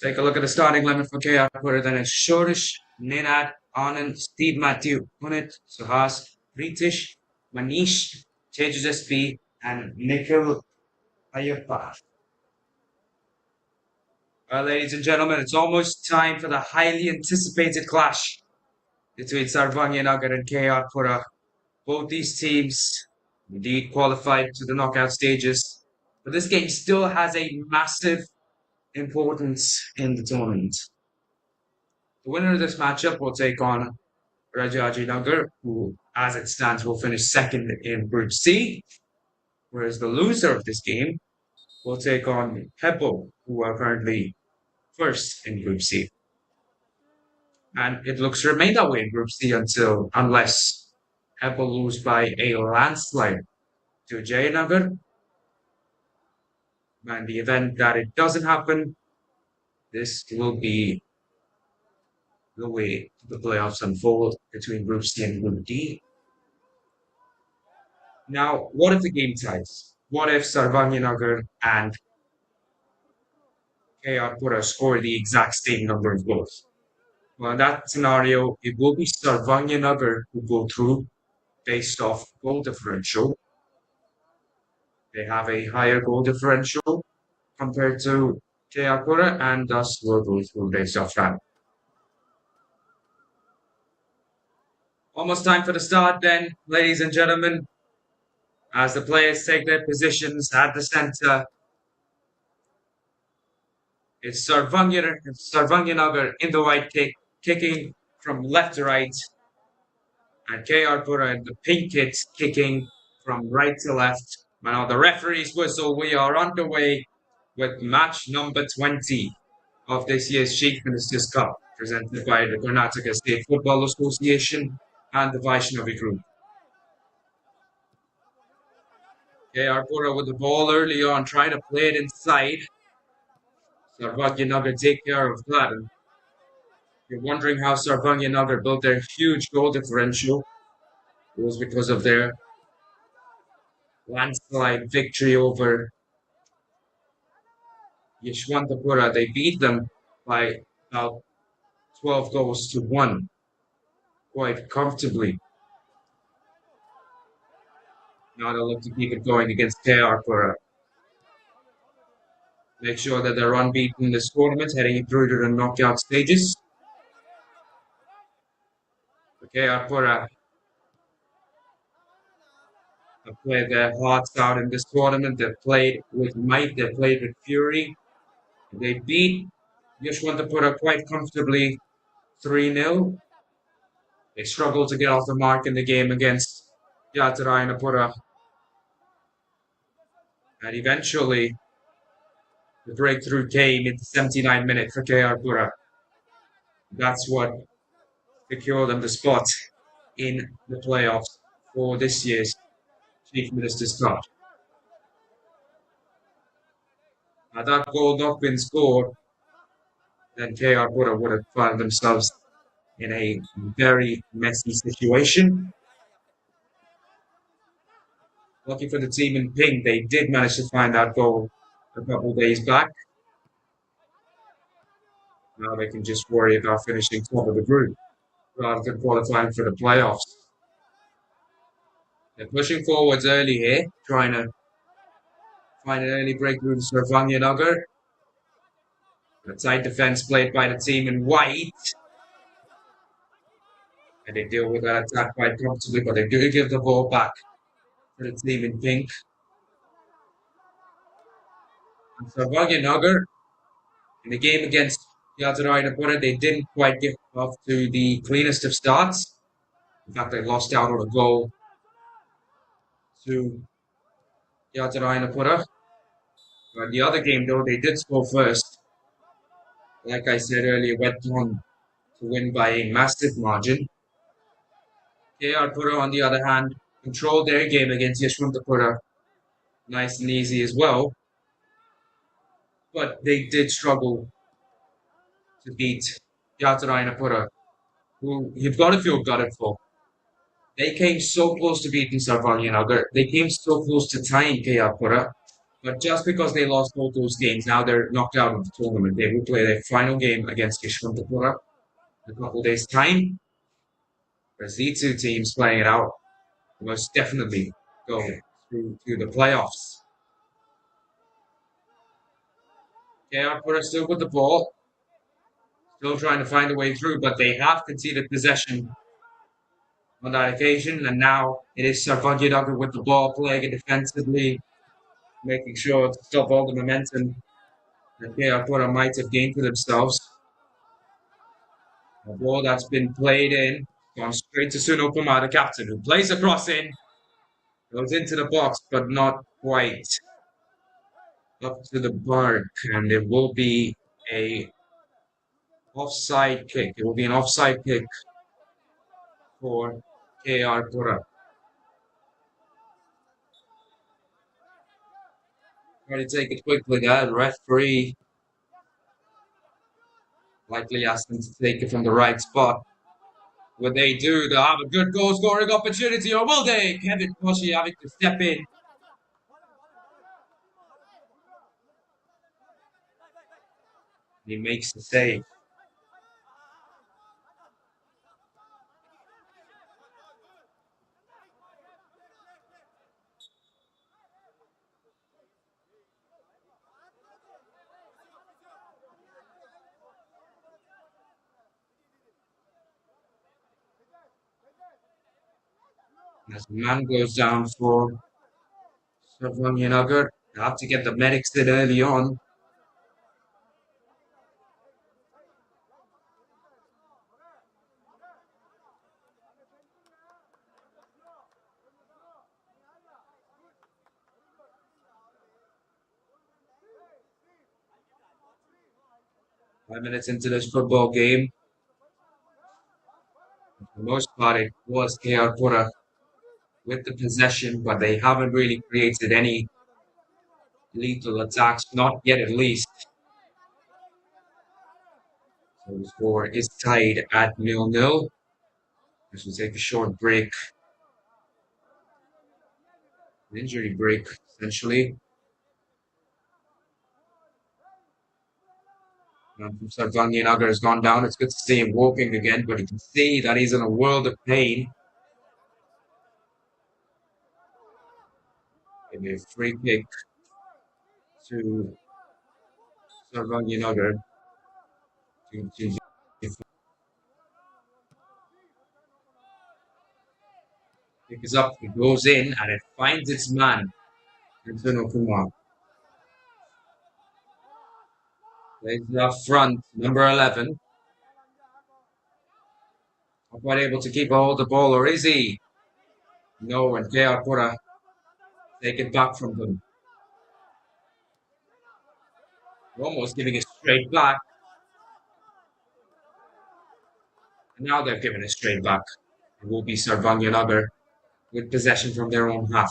Take a look at the starting limit for KR. Then it's Shorish, Ninad, Anand, Steve Matthew, Punit, Suhas, Ritish, Manish, Tejas SP, and Nikhil Ayappa. Well, ladies and gentlemen, it's almost time for the highly anticipated clash between Sarvagnanagar and KR Pura. Both these teams indeed qualified to the knockout stages, but this game still has a massive importance in the tournament. The winner of this matchup will take on Rajajinagar, who, as it stands, will finish second in Group C, whereas the loser of this game will take on Heppo, who are currently first in Group C. And it looks to remain that way in Group C unless Heppo lose by a landslide to Jayanagar. And the event that it doesn't happen, this will be the way the playoffs unfold between Group C and Group D. Now, what if the game ties? What if Sarvagnanagar and KR Pura score the exact same number of goals? Well, in that scenario, it will be Sarvagnanagar who go through based off goal differential. They have a higher goal differential compared to KR Pura, and thus will go through based off that. Almost time for the start then, ladies and gentlemen, as the players take their positions at the center. It's Sarvagnanagar in the white kick, kicking from left to right, and KR Pura in the pink kit, kicking from right to left. Now the referee's whistle, we are underway with match number 20 of this year's Chief Minister's Cup, presented by the Karnataka State Football Association and the Vaishnavi Group. KR Pura with the ball early on, trying to play it inside. Sarvagnanagar take care of that. And you're wondering how Sarvagnanagar built their huge goal differential. It was because of their landslide victory over Yeshwantapura. They beat them by about 12 goals to 1 quite comfortably. Now they'll look to keep it going against KR Pura. Make sure that they're unbeaten in this tournament, heading through to the knockout stages. KR Pura have played their hearts out in this tournament. They've played with might, they've played with fury. They beat Yeshwantapura quite comfortably 3-0. They struggled to get off the mark in the game against Yatarayanapura. And eventually, the breakthrough came in the 79th minute for KR Pura. That's what secured them the spot in the playoffs for this year's Chief Minister's Cup. Had that goal not been scored, then KR Pura would have found themselves in a very messy situation. Lucky for the team in pink, they did manage to find that goal a couple of days back. Now they can just worry about finishing top of the group rather than qualifying for the playoffs. They're pushing forwards early here, trying to find an early breakthrough to Sarvagnanagar. A tight defense played by the team in white. And they deal with that attack quite comfortably, but they do give the ball back to the team in pink. And Sarvagnanagar, in the game against Yatarayanapura, they didn't quite get off to the cleanest of starts. In fact, they lost out on a goal to Yatarayanapura. But the other game, though, they did score first. Like I said earlier, went on to win by a massive margin. KR Pura, on the other hand, controlled their game against Yeshwantapura nice and easy as well. But they did struggle to beat Yatarayanapura, who you've got to feel gutted for. They came so close to beating Sarvagnanagar. They came so close to tying KR Pura. But just because they lost both those games, now they're knocked out of the tournament. They will play their final game against Pura in a couple of days' time. Whereas these two teams playing it out most definitely go through to the playoffs. KR Pura still with the ball, still trying to find a way through, but they have conceded possession on that occasion, and now it is Sarvagnanagar with the ball, playing it defensively, making sure to stop all the momentum that KR Pura might have gained for themselves. A ball that's been played in, gone straight to Suno Kumar, the captain, who plays a cross in, goes into the box, but not quite up to the mark, and it will be a offside kick. It will be an offside kick for KR Pura. Try to take it quickly there. The referee likely asked them to take it from the right spot. Will they do? They'll have a good goal scoring opportunity, or will they? Kevin Koshi having to step in. He makes the save. As the man goes down for Sarvagnanagar, they have to get the medics in early on. Five minutes into this football game, for the most part, it was KR Pura with the possession, but they haven't really created any lethal attacks, not yet at least. So the score is tied at 0-0. This will take a short break, an injury break, essentially. Sarvagnanagar has gone down. It's good to see him walking again, but you can see that he's in a world of pain. Maybe a free kick to Sarvagnanagar. Pick is up, it goes in, and it finds its man, Antonio Kumar. Plays it up front, number 11. Not quite able to keep a hold of the ball, or is he? No, and KR Pura take it back from them. Almost giving it straight back. And now they're giving it straight back. It will be Sarvagnanagar with possession from their own half.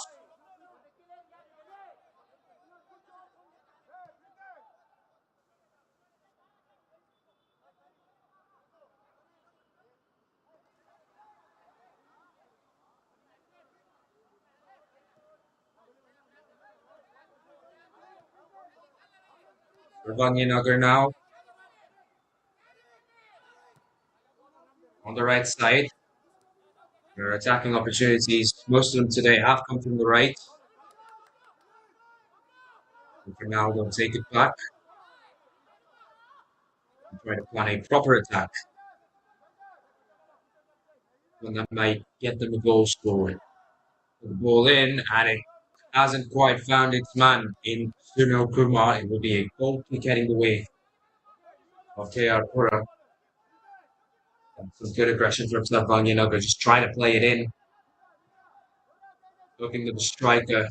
Sarvagnanagar now on the right side. Their attacking opportunities, most of them today have come from the right. And for now, they'll take it back and try to plan a proper attack. One that might get them a goal scored. The ball in, and it hasn't quite found its man in Sunil Kumar. It will be a goal kick heading the way of KR Pura. Some good aggression from Sarvagnanagar, just trying to play it in. Looking to the striker,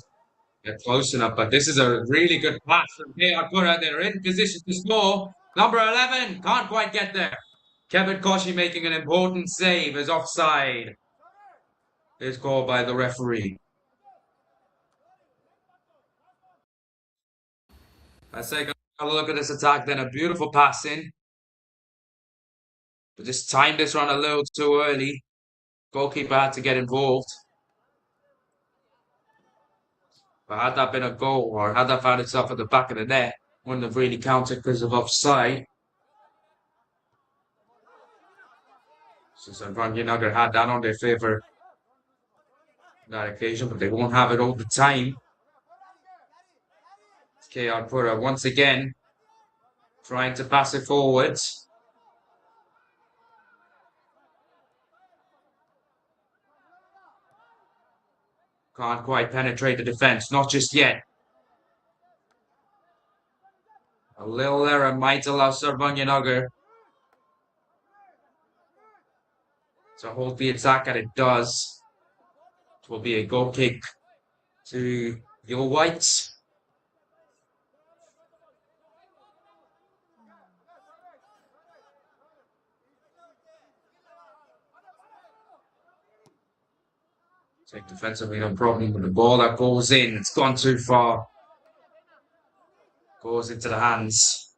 get close enough, but this is a really good pass from KR Pura. They're in position to score. Number 11 can't quite get there. Kevin Koshi making an important save as offside is called by the referee. Let's take a look at this attack then. A beautiful pass in. But just timed this run a little too early. Goalkeeper had to get involved. But had that been a goal or had that found itself at the back of the net, wouldn't have really counted because of offside. So Sarvagnanagar had that on their favour that occasion, but they won't have it all the time. KR Pura once again trying to pass it forwards. Can't quite penetrate the defence, not just yet. A little error might allow Sarvagnanagar to hold the attack, and it does. It will be a goal kick to your Whites. Take defensively, no problem with the ball that goes in. It's gone too far. Goes into the hands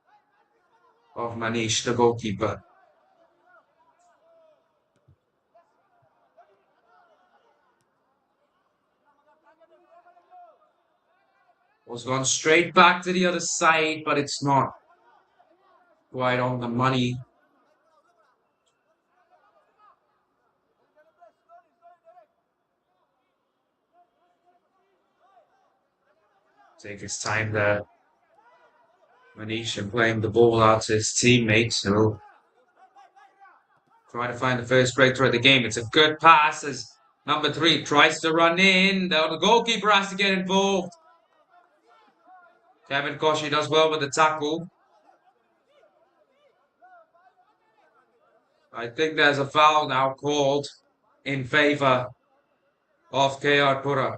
of Manish, the goalkeeper. Was gone straight back to the other side, but it's not quite on the money. Take his time there. Manish and playing the ball out to his teammates who try to find the first breakthrough of the game. It's a good pass as number 3 tries to run in. The goalkeeper has to get involved. Kevin Koshi does well with the tackle. I think there's a foul now called in favour of KR Pura.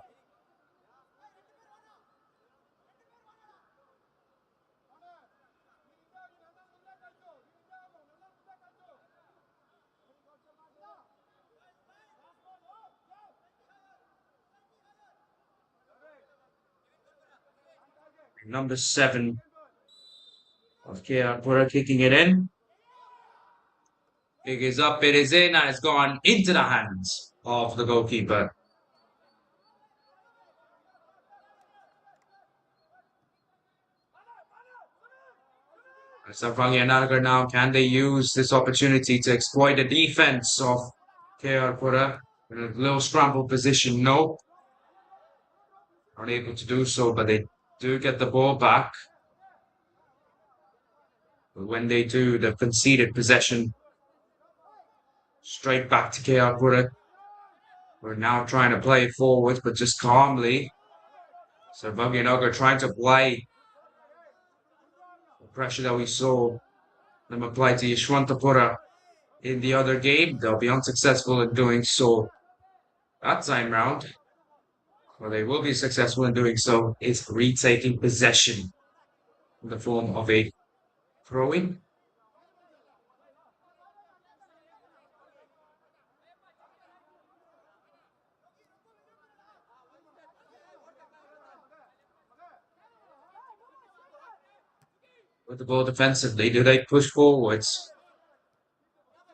Number 7 of KR Pura kicking it in. Kick is up, it is in, and it's gone into the hands of the goalkeeper. Sarvagnanagar now, can they use this opportunity to exploit the defense of KR Pura in a little scramble position? No. Unable to do so, but they do get the ball back. But when they do, they've conceded possession straight back to KR Pura. We're now trying to play it forward, but just calmly. Sarvagnanagar trying to play the pressure that we saw them apply to Yeshwantapura in the other game. They'll be unsuccessful in doing so that time round. Well, they will be successful in doing so. Is retaking possession in the form of a throw-in. With the ball defensively, do they push forwards?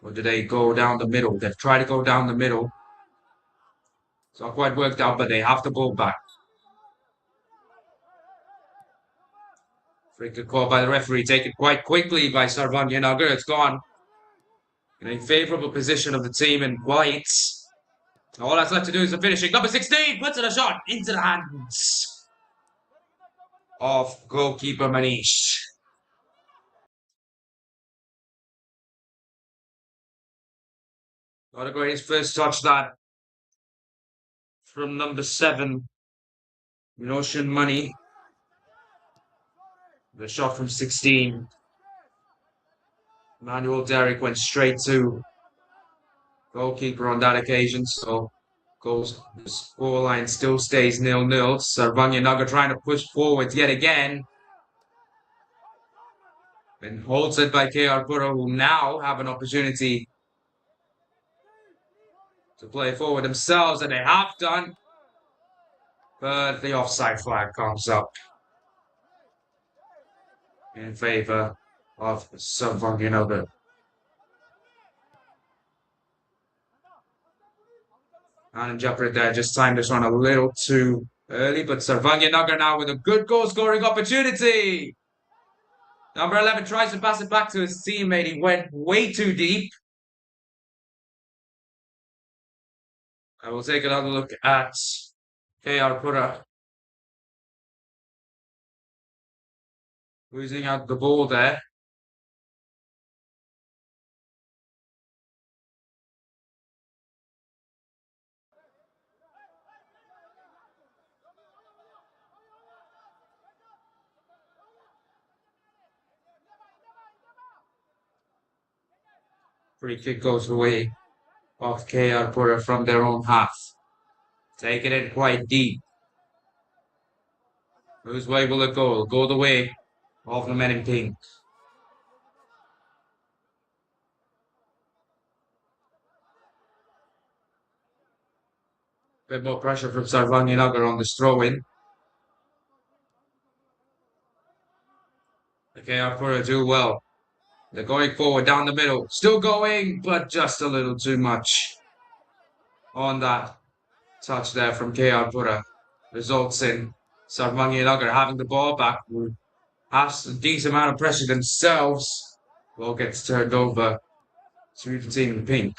Or do they go down the middle? They've tried to go down the middle. It's not quite worked out, but they have the ball back. Free kick call by the referee, taken quite quickly by Sarvagnanagar. It's gone in a favourable position of the team in whites. All that's left to do is the finishing. Number 16 puts in a shot into the hands of goalkeeper Manish. Not a great first touch that from number 7, Notion Money. The shot from 16. Manuel Derrick went straight to goalkeeper on that occasion, so goals, the scoreline still stays 0-0. Sarvagnanagar trying to push forward yet again. And holds it by KR Pura, who now have an opportunity to play forward themselves, and they have done. But the offside flag comes up in favour of Sarvagnanagar. And Japrit there just timed this one a little too early, but Sarvagnanagar now with a good goal scoring opportunity. Number 11 tries to pass it back to his teammate. He went way too deep. I will take another look at KR Pura losing out the ball there. Free kick goes away off KR Pura from their own half. Taking it quite deep. Whose way will it go? It'll go the way of the men in pink. Bit more pressure from Sarvagnanagar on this throw-in. The KR Pura do well. They're going forward down the middle. Still going, but just a little too much on that touch there from KR Pura. Results in Sarvagnanagar having the ball back. Has a decent amount of pressure themselves. Ball gets turned over to the team in pink.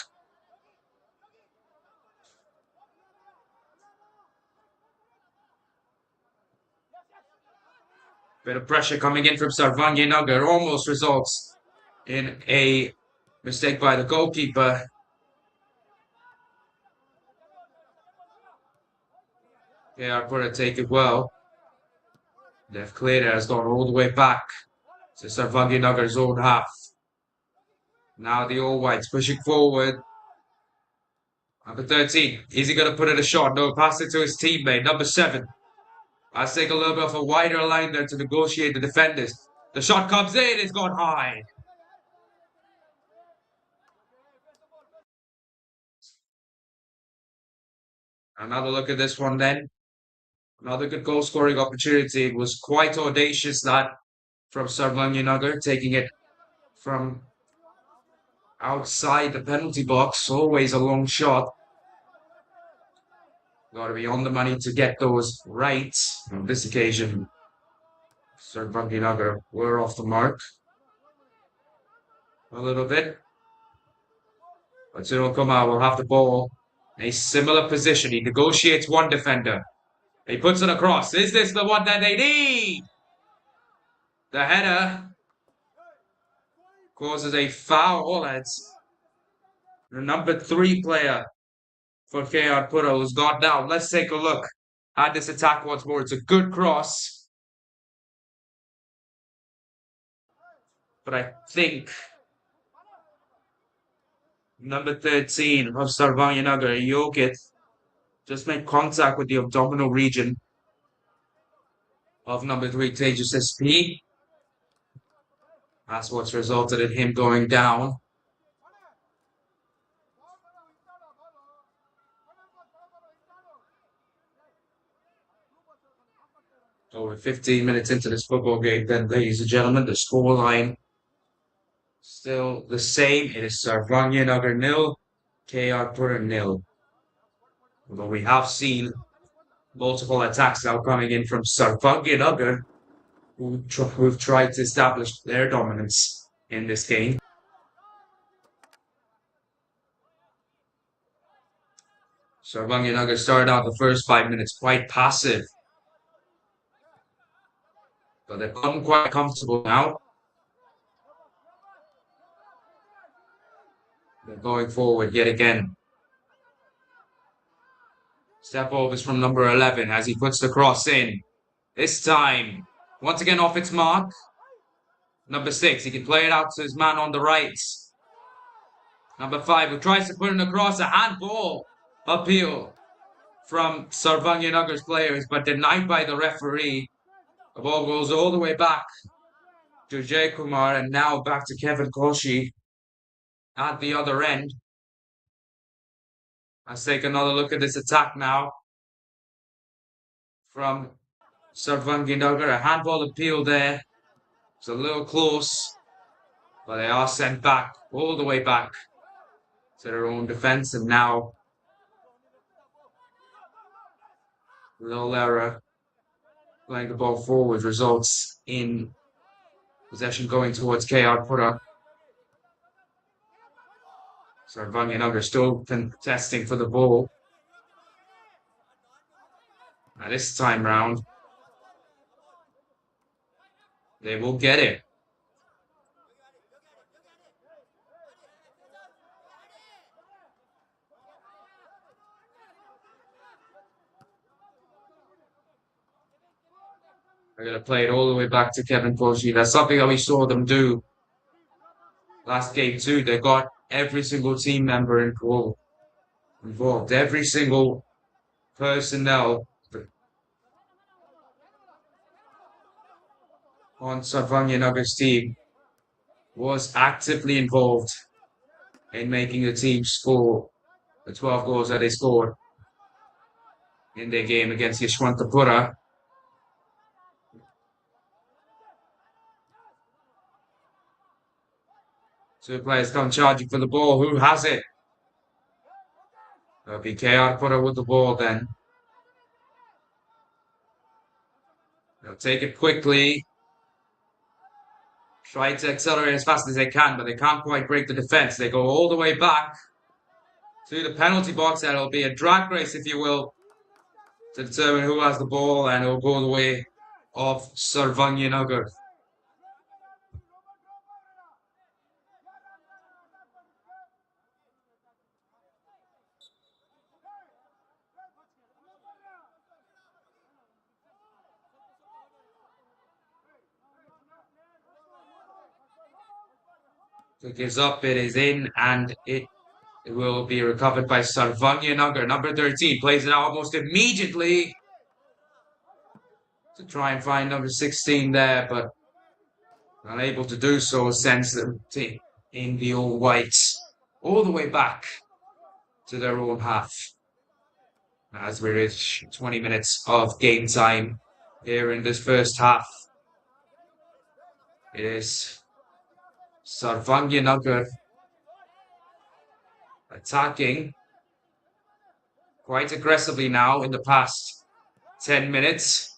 Bit of pressure coming in from Sarvagnanagar almost results in a mistake by the goalkeeper. KR Pura take it well. They've cleared it, has gone all the way back to Sarvagnanagar's own half. Now the All Whites pushing forward. Number 13, is he going to put in a shot? No, pass it to his teammate. Number 7. Let's take a little bit of a wider line there to negotiate the defenders. The shot comes in, it's gone high. Another look at this one then. Another good goal scoring opportunity. It was quite audacious that from Sarvagnanagar, taking it from outside the penalty box. Always a long shot. Got to be on the money to get those right. On this occasion, Sarvagnanagar were off the mark a little bit. But Kumar will have the ball in a similar position. He negotiates one defender. He puts it across. Is this the one that they need? The header causes a foul. It's the number 3 player for KR Pura who's gone down. Let's take a look at this attack once more. It's a good cross. But I think number 13 of Sarvagnanagar, Yogit, just made contact with the abdominal region of number 3, Tejas SP. That's what's resulted in him going down. Over 15 minutes into this football game, then, ladies and gentlemen, the scoreline still the same. It is Sarvagnanagar 0, KR Pura 0. Although we have seen multiple attacks now coming in from Sarvagnanagar, who've tried to establish their dominance in this game. Sarvagnanagar started out the first 5 minutes quite passive, but they've gotten quite comfortable now. They're going forward yet again. Step overs from number 11 as he puts the cross in. This time, once again off its mark. Number 6, he can play it out to his man on the right. Number 5, who tries to put in across, a handball appeal from Sarvagnanagar's players, but denied by the referee. The ball goes all the way back to Jay Kumar and now back to Kevin Koshi at the other end. Let's take another look at this attack now from Sarvagnanagar. A handball appeal there. It's a little close, but they are sent back, all the way back to their own defence. And now Little error. Playing the ball forward results in possession going towards KR Pura. Sarvagnanagar still contesting for the ball. Now this time round, they will get it. They're going to play it all the way back to Kevin Koshi. That's something that we saw them do last game too. They got every single team member involved. Every single personnel on Sarvagnanagar's team was actively involved in making the team score the 12 goals that they scored in their game against Yeshwantapura. Two players come charging for the ball. Who has it? It'll be KR Pura with the ball then. They'll take it quickly. Try to accelerate as fast as they can, but they can't quite break the defense. They go all the way back to the penalty box, and it'll be a drag race, if you will, to determine who has the ball, and it'll go the way of Sarvagnanagar. It gives up, it is in, and it will be recovered by Sarvagnanagar. Number 13 plays it out almost immediately to try and find number 16 there, but unable to do so, sends them in the all whites all the way back to their own half. As we reach 20 minutes of game time here in this first half. It is Sarvagnanagar attacking quite aggressively now in the past 10 minutes.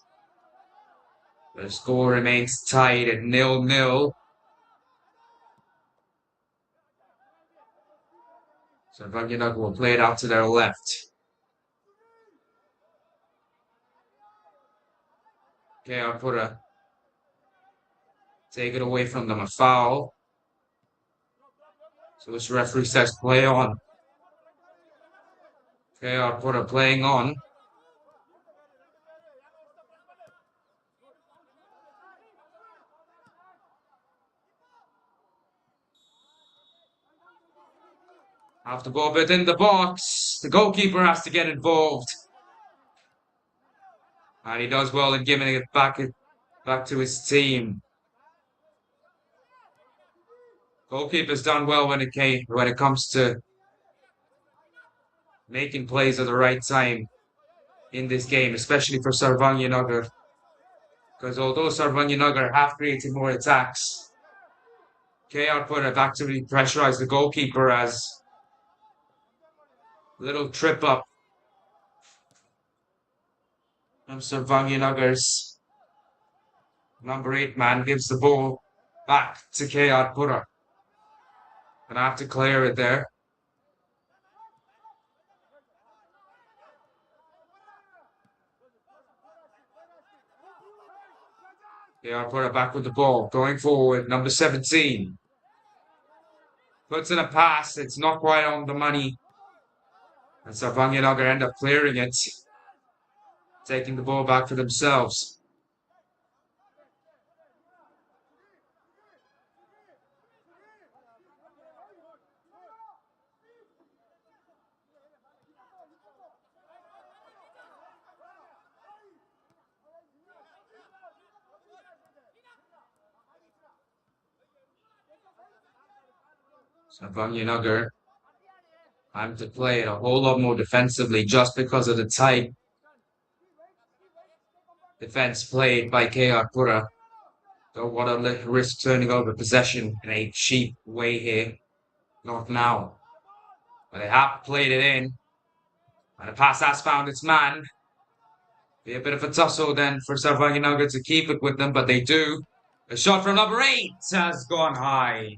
The score remains tied at 0-0. Sarvagnanagar will play it out to their left. KR Pura take it away from them, a foul. So this referee says play on. KR Pura playing on. Have to go within the box. The goalkeeper has to get involved. And he does well in giving it back to his team. Goalkeeper's done well when it comes to making plays at the right time in this game, especially for Sarvagnanagar. Because although Sarvagnanagar have created more attacks, KR Pura have actively pressurized the goalkeeper as a little trip up from Sarvagnanagar's number 8 man gives the ball back to KR Pura. Gonna have to clear it there. KR Pura back with the ball, going forward, number 17. Puts in a pass, it's not quite on the money. And Sarvagnanagar end up clearing it, taking the ball back for themselves. Sarvagnanagar time to play it a whole lot more defensively just because of the tight defense played by KR Pura. Don't want to risk turning over possession in a cheap way here. Not now. But they have played it in. And the pass has found its man. Be a bit of a tussle then for Sarvagnanagar to keep it with them, but they do. A shot from number 8 has gone high,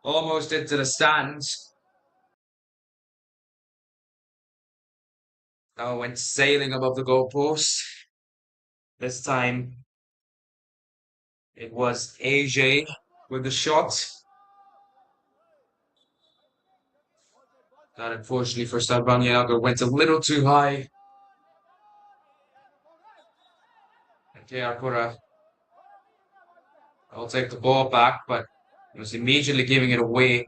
almost into the stands. Now went sailing above the goalpost. This time it was AJ with the shot. That unfortunately for Sarvagnanagar went a little too high. And KR Pura will take the ball back, but was immediately giving it away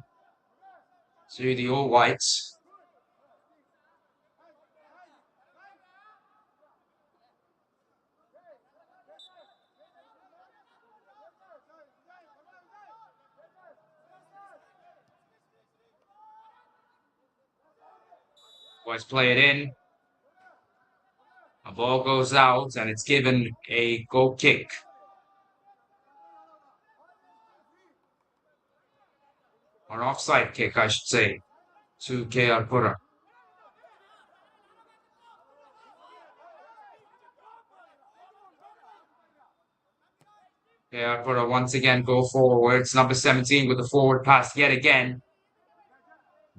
to the All Whites. Whites play it in. A ball goes out and it's given a goal kick. Or an offside kick, I should say, to KR Pura. KR Pura once again go forwards. Number 17 with the forward pass yet again.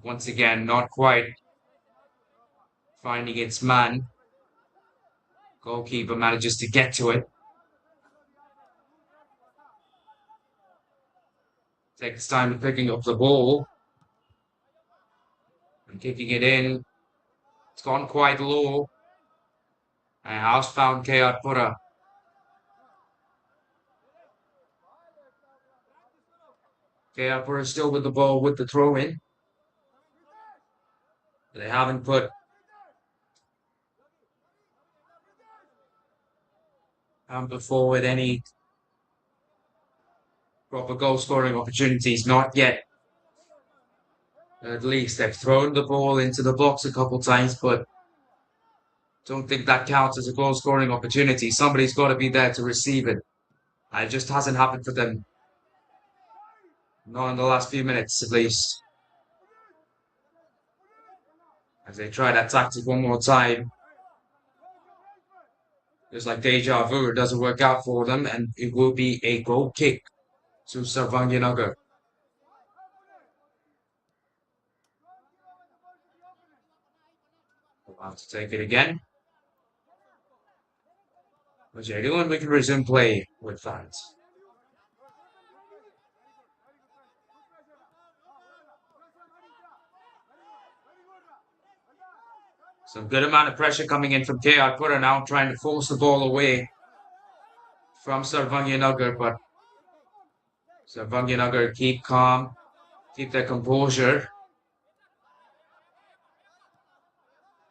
Once again, not quite finding its man. Goalkeeper manages to get to it. Takes time to picking up the ball. And kicking it in. It's gone quite low. And housebound KR Pura. KR Pura still with the ball with the throw in. They haven't put forward any proper goal scoring opportunities, not yet. At least they've thrown the ball into the box a couple times, but don't think that counts as a goal scoring opportunity. Somebody's got to be there to receive it. It just hasn't happened for them. Not in the last few minutes, at least. As they try that tactic one more time. Just like deja vu, it doesn't work out for them, and it will be a goal kick to Sarvagnanagar. We'll have to take it again. Which are doing, we can resume play with fans. Some good amount of pressure coming in from KR Pura now, trying to force the ball away from Sarvagnanagar, but Sarvagnanagar keep calm, keep their composure.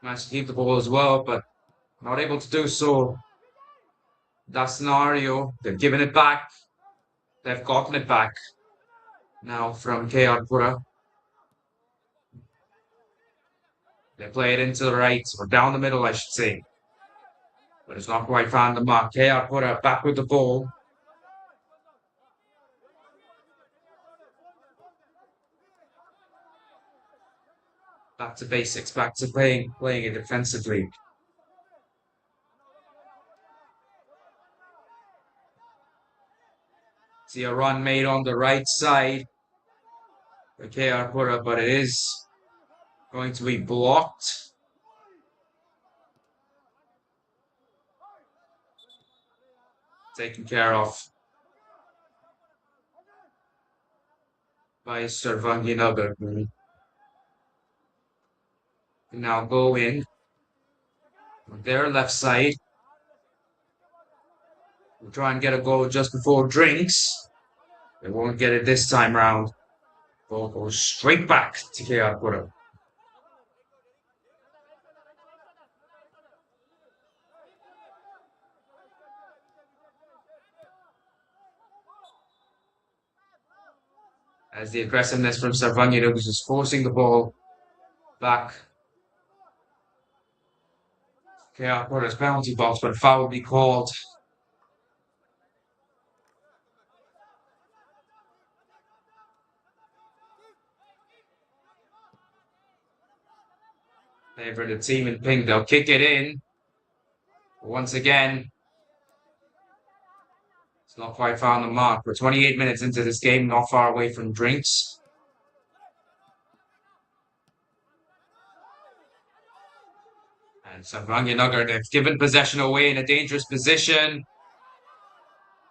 Managed to keep the ball as well, but not able to do so. That scenario, they've given it back. They've gotten it back now from KR Pura. They play it into the right, or down the middle, I should say. But it's not quite found the mark. KR Pura back with the ball. Back to basics, back to playing it defensively. See a run made on the right side for KR Pura, but it is going to be blocked. Taken care of by Sarvagnanagar. Now go in on their left side. We'll try and get a goal just before drinks. They won't get it this time round. Ball goes straight back to KR Pura. As the aggressiveness from Sarvagnanagar was just forcing the ball back. KR Pura's penalty box, but a foul will be called. Favor the team in pink. They'll kick it in. Once again, it's not quite found the mark. We're 28 minutes into this game, not far away from drinks. And Sarvagnanagar, they've given possession away in a dangerous position.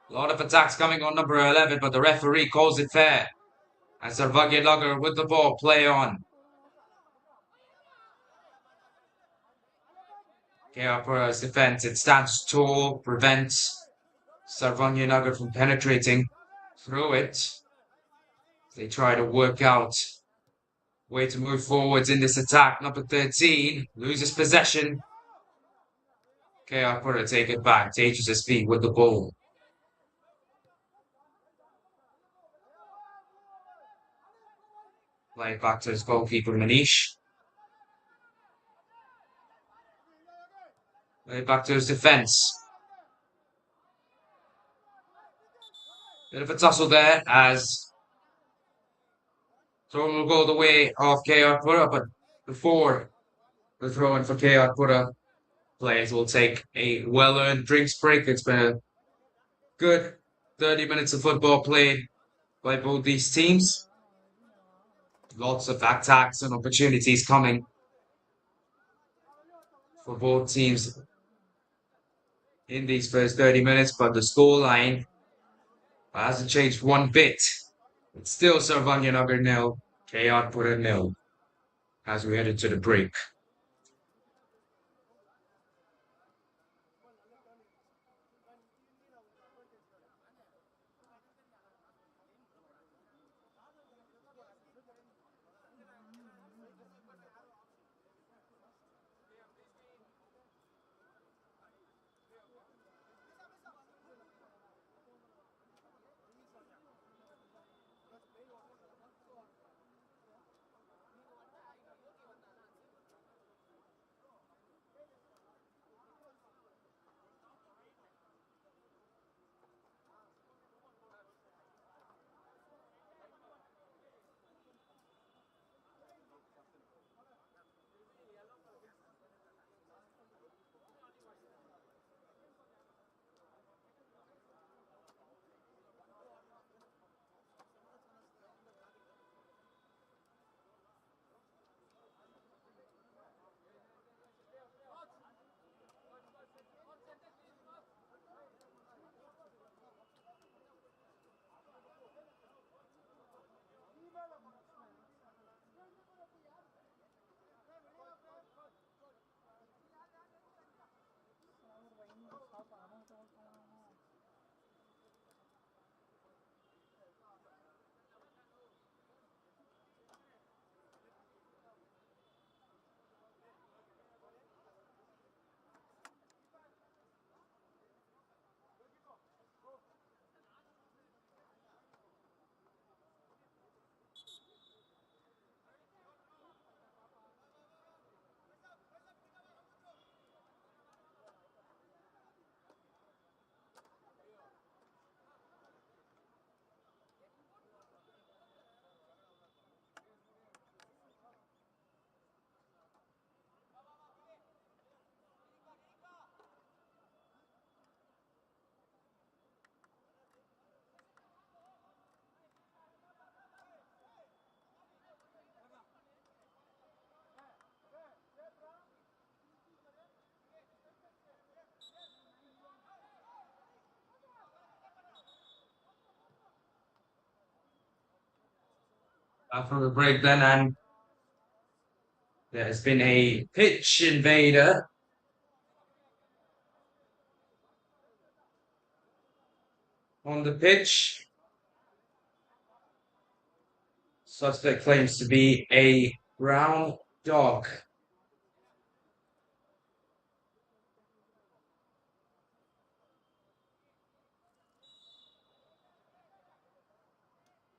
A lot of attacks coming on number 11, but the referee calls it fair. And Sarvagnanagar with the ball, play on. Pura's defense, it stands tall, prevents Sarvagnanagar from penetrating through it. They try to work out way to move forwards in this attack. Number 13 loses possession. Pura take it back, changes his feet with the ball. Play it back to his goalkeeper, Manish. Play it back to his defense. Bit of a tussle there as throw will go the way of Pura, but before the throw in for Pura, players will take a well-earned drinks break. It's been a good 30 minutes of football played by both these teams. Lots of attacks and opportunities coming for both teams in these first 30 minutes, but the scoreline hasn't changed one bit. It's still Sarvagnanagar 0, Pura 0 as we head into the break. After the break then, and there has been a pitch invader. On the pitch. Suspect claims to be a brown dog.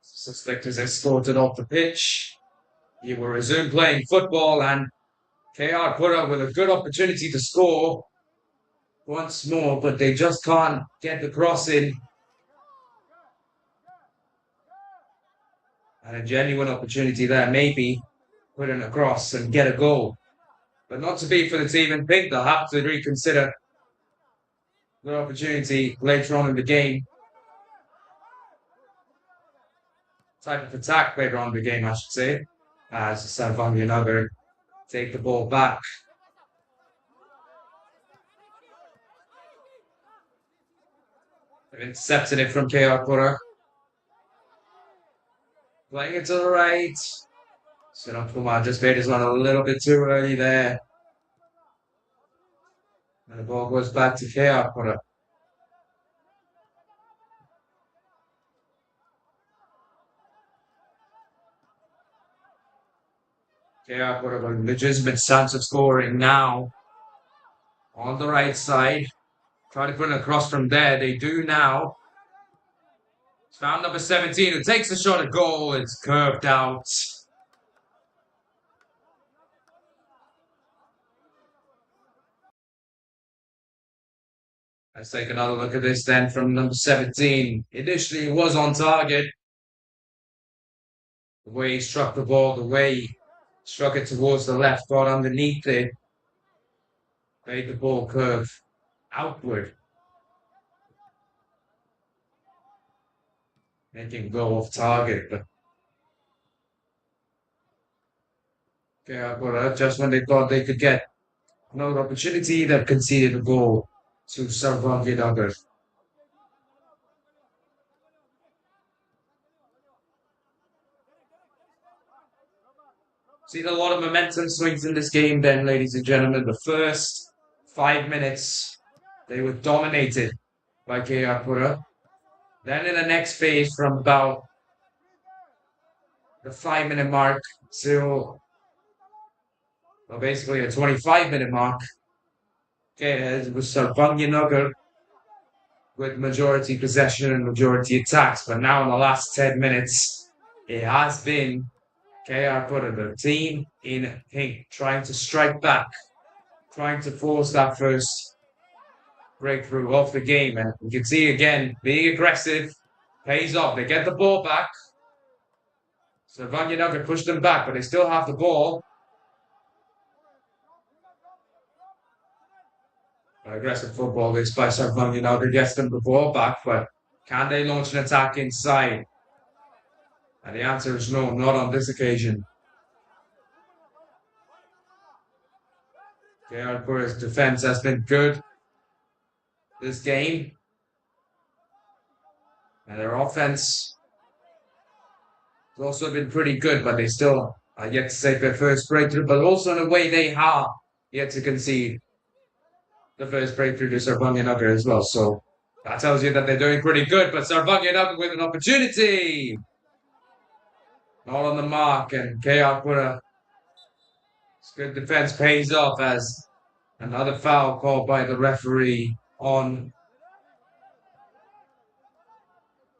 Suspect is escorted off the pitch. He will resume playing football, and Pura with a good opportunity to score once more, but they just can't get the cross in. And a genuine opportunity there, maybe put in a cross and get a goal. But not to be for the team in pink. They'll have to reconsider Good opportunity later on in the game. Type of attack later on in the game, I should say, as Sarvagnanagar take the ball back. They've intercepted it from KR Pura. Playing it to the right. Sinan Kumar just made his one a little bit too early there. And the ball goes back to KR Pura. KR Pura got a legitimate chance of scoring now. On the right side. Try to put it across from there. They do now. It's found number 17 who takes the shot at goal. It's curved out. Let's take another look at this then from number 17. Initially, it was on target. The way he struck the ball, the way he struck it towards the left, got underneath it, made the ball curve outward. Making go off target, but just when they thought they could get another opportunity, they've conceded a goal to Sarvagnanagar. Seen a lot of momentum swings in this game then, ladies and gentlemen. The first 5 minutes, they were dominated by KR Pura. Then in the next phase, from about the 5 minute mark till, well, basically a 25-minute mark, okay, it was Sarvagnanagar with majority possession and majority attacks. But now in the last 10 minutes, it has been KR Pura, the team in pink, trying to strike back, trying to force that first breakthrough of the game. And you can see again, being aggressive pays off. They get the ball back. Sarvagnanagar pushed them back, but they still have the ball. Aggressive football this by Sarvagnanagar gets them the ball back, but can they launch an attack inside? And the answer is no, not on this occasion. KR Pura's defense has been good this game. And their offense has also been pretty good, but they still are yet to take their first breakthrough, but also in a way they are yet to concede the first breakthrough to Sarvagnanagar as well. So that tells you that they're doing pretty good, but Sarvagnanagar with an opportunity. Not on the mark, and KR Pura. Good defense pays off as another foul called by the referee on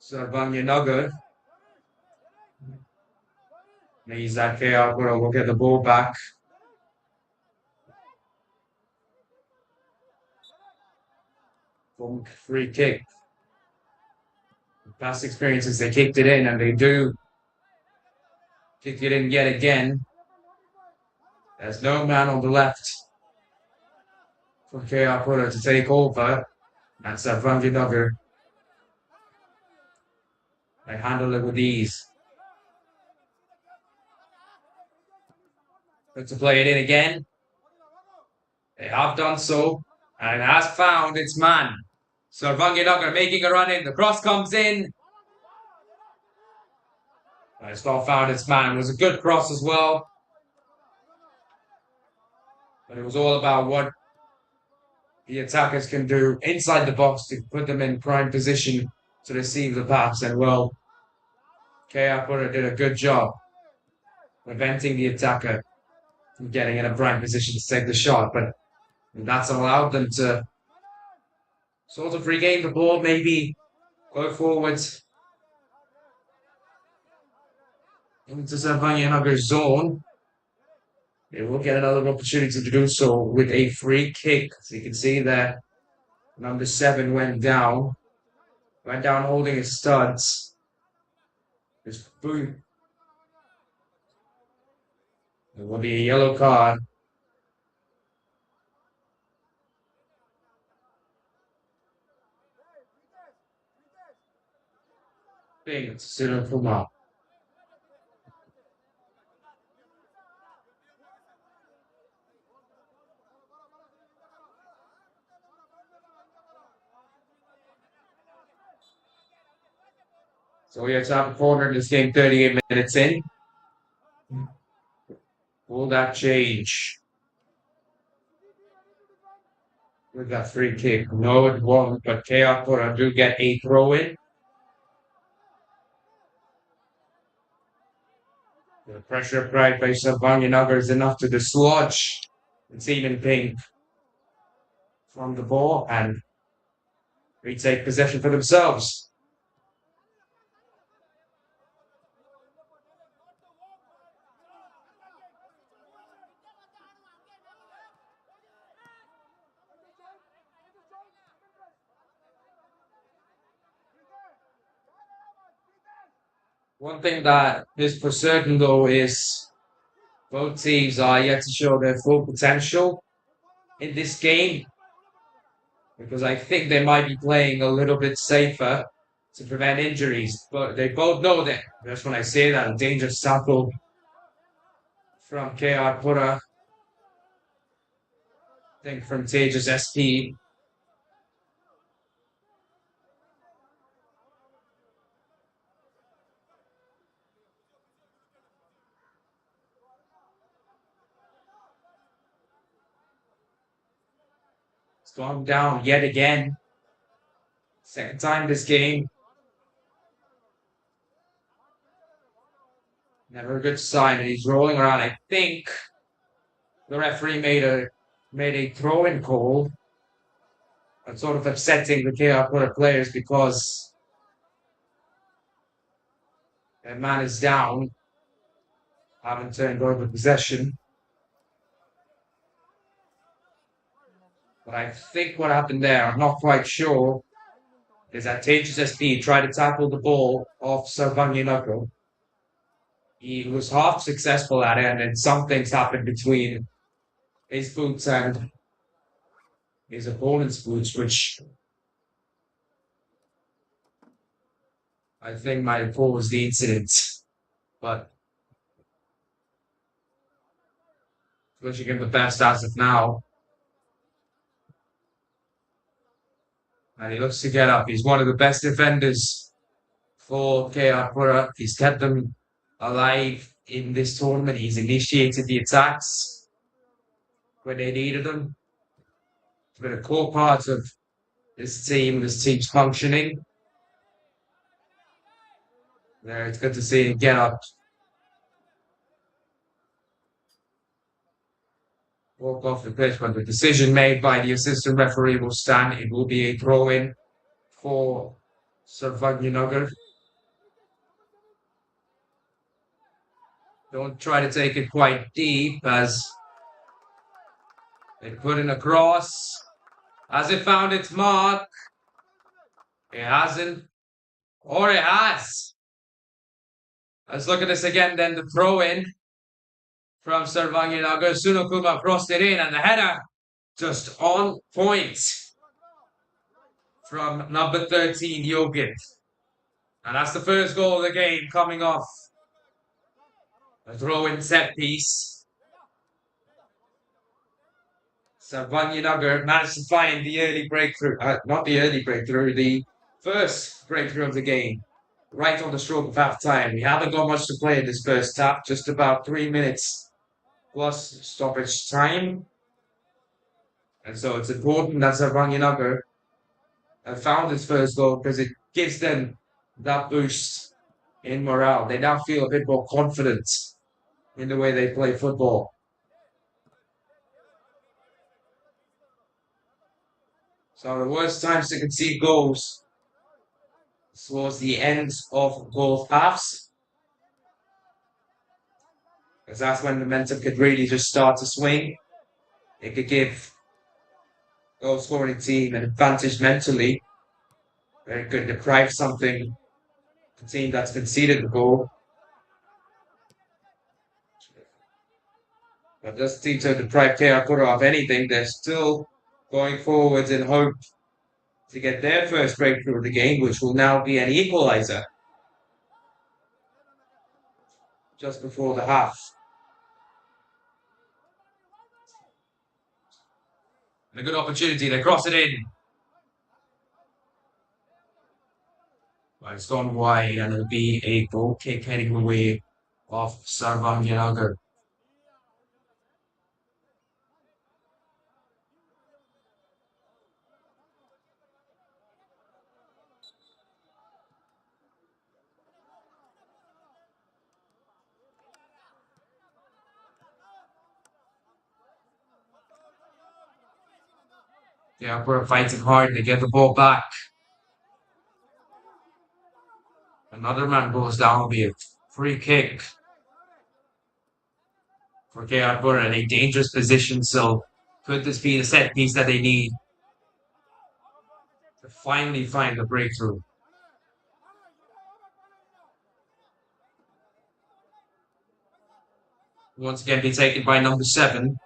Sarvagnanagar. Means that KR Pura will get the ball back. From free kick. Past experiences, they kicked it in, and they do kick it in yet again. There's no man on the left for KR Pura to take over. And Sarvagnanagar, they handle it with ease. But to play it in again. They have done so, and has found its man. Sarvagnanagar making a run in. The cross comes in. But it's not found its man. It was a good cross as well. But it was all about what the attackers can do inside the box to put them in prime position to receive the pass. And well, KR Pura did a good job preventing the attacker from getting in a prime position to take the shot. But that's allowed them to sort of regain the ball, maybe go forward into Sarvagnanagar's zone. They will get another opportunity to do so with a free kick. So you can see that number 7 went down holding his studs. His boot. It will be a yellow card. I Big Puma. So we have top corner in this game 38 minutes in. Will that change with that free kick? No, it won't, but Pura do get a throw in. The pressure applied by Sarvagnanagar is enough to dislodge the team in pink from the ball and retake possession for themselves. One thing that is for certain, though, is both teams are yet to show their full potential in this game because I think they might be playing a little bit safer to prevent injuries. But they both know that. That's when I say that. A dangerous tackle from KR Pura. I think from Tejas SP. It's gone down yet again. Second time this game. Never a good sign. And he's rolling around. I think the referee made a throw-in call. That's sort of upsetting the KR Pura players because their man is down. Haven't turned over possession. But I think what happened there, I'm not quite sure, is that Tejas SP tried to tackle the ball off Sarvagnanagar. He was half successful at it, and then something's happened between his boots and his opponent's boots, which I think might have caused the incident. But wishing him the best as of now. And he looks to get up. He's one of the best defenders for KR Pura. He's kept them alive in this tournament. He's initiated the attacks when they needed them. It's been a core part of this team's functioning. There, it's good to see him get up. Walk off the pitch, but the decision made by the assistant referee will stand. It will be a throw-in for Sarvagnanagar. Don't try to take it quite deep as they put in a cross. Has it found its mark? It hasn't. Or it has. Let's look at this again then. The throw-in from Sarvagnanagar. Sunokuma crossed it in and the header just on point from number 13, Yogit. And that's the first goal of the game coming off a throw-in set piece. Sarvagnanagar managed to find the early breakthrough. Not the early breakthrough, the first breakthrough of the game. Right on the stroke of half time. We haven't got much to play in this first half, just about 3 minutes plus stoppage time. And so it's important that Sarvagnanagar found his first goal because it gives them that boost in morale. They now feel a bit more confident in the way they play football. So the worst times to concede goals towards the end of both halves. Because that's when momentum could really just start to swing. It could give goal scoring team an advantage mentally. Where it could deprive something the team that's conceded the goal. But this team to deprive KR Pura of anything, they're still going forwards in hope to get their first breakthrough of the game, which will now be an equalizer. just before the half. And a good opportunity. They cross it in. Well, it's gone wide, and it'll be a goal kick heading away off Sarvagnanagar. Yeah, we're fighting hard to get the ball back. Another man goes down. Will be a free kick for KR Pura in a dangerous position. So could this be the set piece that they need to finally find the breakthrough? Once again, be taken by number 7.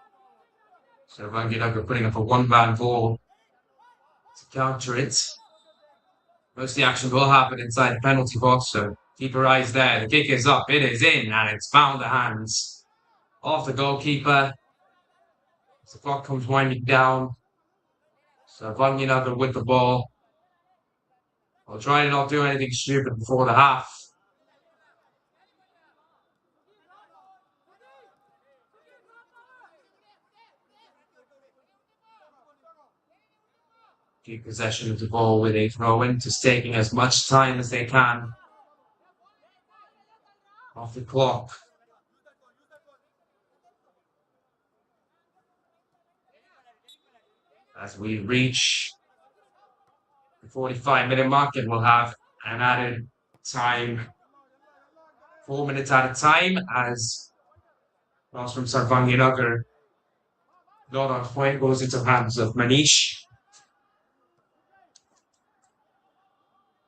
Sarvagnanagar putting up a one-man ball to counter it. Most of the action will happen inside the penalty box, so keep your eyes there. The kick is up, it is in, and it's found the hands of the goalkeeper. As the clock comes winding down, Sarvagnanagar with the ball. I'll try to not do anything stupid before the half. Keep possession of the ball with a throw-in, just taking as much time as they can off the clock. As we reach the 45-minute mark, and we'll have an added time, 4 minutes at a time, as cross from Sarvagnanagar, not on point, goes into hands of Manish.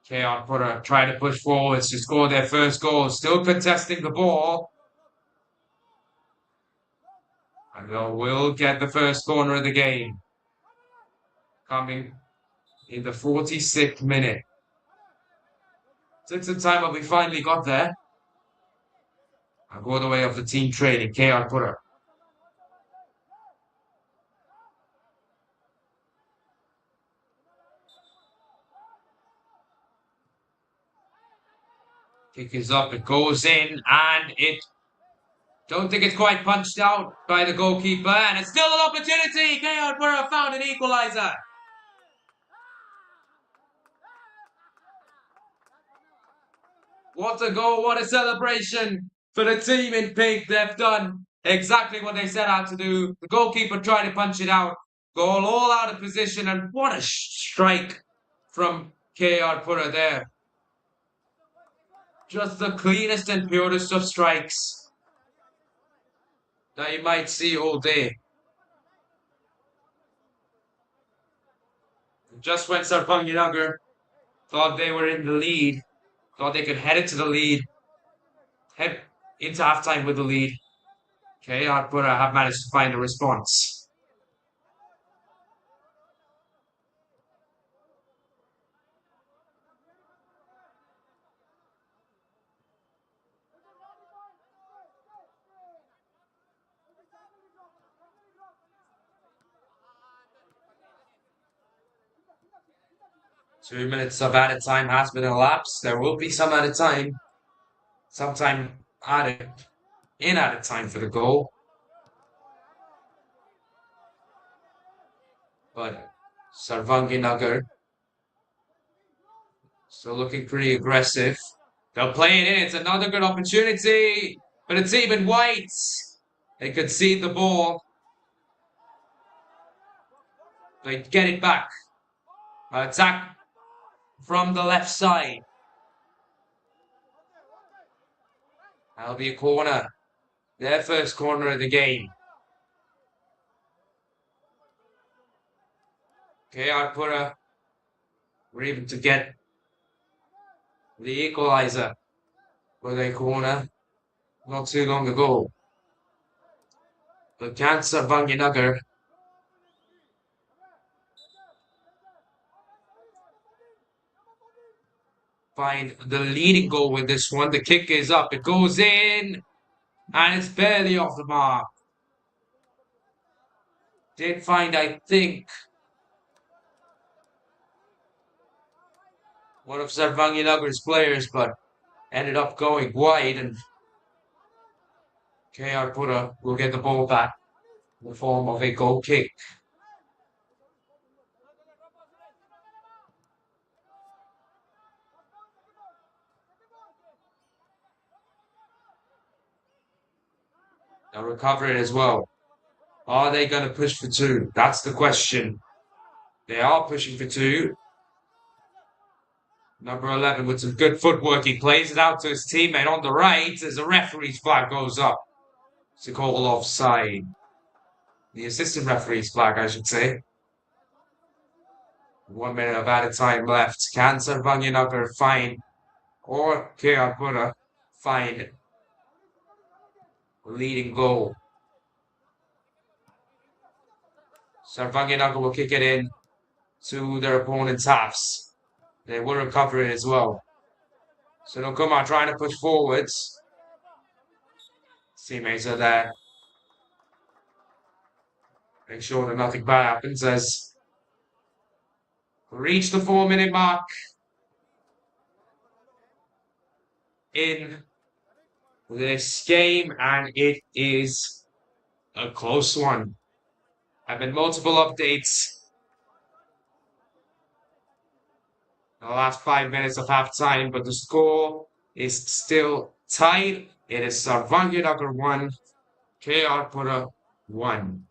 KR Pura try to push forwards to score their first goal, still contesting the ball. And they will get the first corner of the game. Coming in the 46th minute. Took some time, but we finally got there. And go the way of the team training, KR Pura. Kick is up, it goes in, and it don't think it's quite punched out by the goalkeeper, and it's still an opportunity. KR Pura found an equalizer. What a goal, what a celebration for the team in pink. They've done exactly what they set out to do. The goalkeeper tried to punch it out, goal all out of position, and what a strike from KR Pura there. Just the cleanest and purest of strikes that you might see all day. Just when Sarvagnanagar thought they were in the lead, thought they could head into the lead, head into halftime with the lead, KR Pura have managed to find a response. Two minutes of added time has been elapsed. There will be some added time. Sometime added time for the goal. But Sarvagnanagar still looking pretty aggressive. They'll play it in. It's another good opportunity. But it's even white. They concede the ball. They get it back. Attack from the left side. That'll be a corner. Their first corner of the game. KR Pura were able to get the equalizer with a corner not too long ago. But can Sarvagnanagar find the leading goal with this one? The kick is up. It goes in. And it's barely off the mark. Did find, I think, one of Sarvagnanagar's players, but ended up going wide, and KR Pura will get the ball back in the form of a goal kick. They'll recover it as well. Are they going to push for two? That's the question. They are pushing for two. Number 11 with some good footwork. He plays it out to his teammate on the right as the referee's flag goes up to call offside. The assistant referee's flag, I should say. 1 minute of added time left. Can Sarvagnanagar find, or KR Pura find leading goal? Sarvagnanagar will kick it in to their opponent's halves. They will recover it as well. So Nokuma trying to push forwards. Teammates are there. Make sure that nothing bad happens as we reach the 4-minute mark in this game, and it is a close one. I've been multiple updates in the last 5 minutes of half time, but the score is still tied. It is Sarvagnanagar 1, KR Pura 1.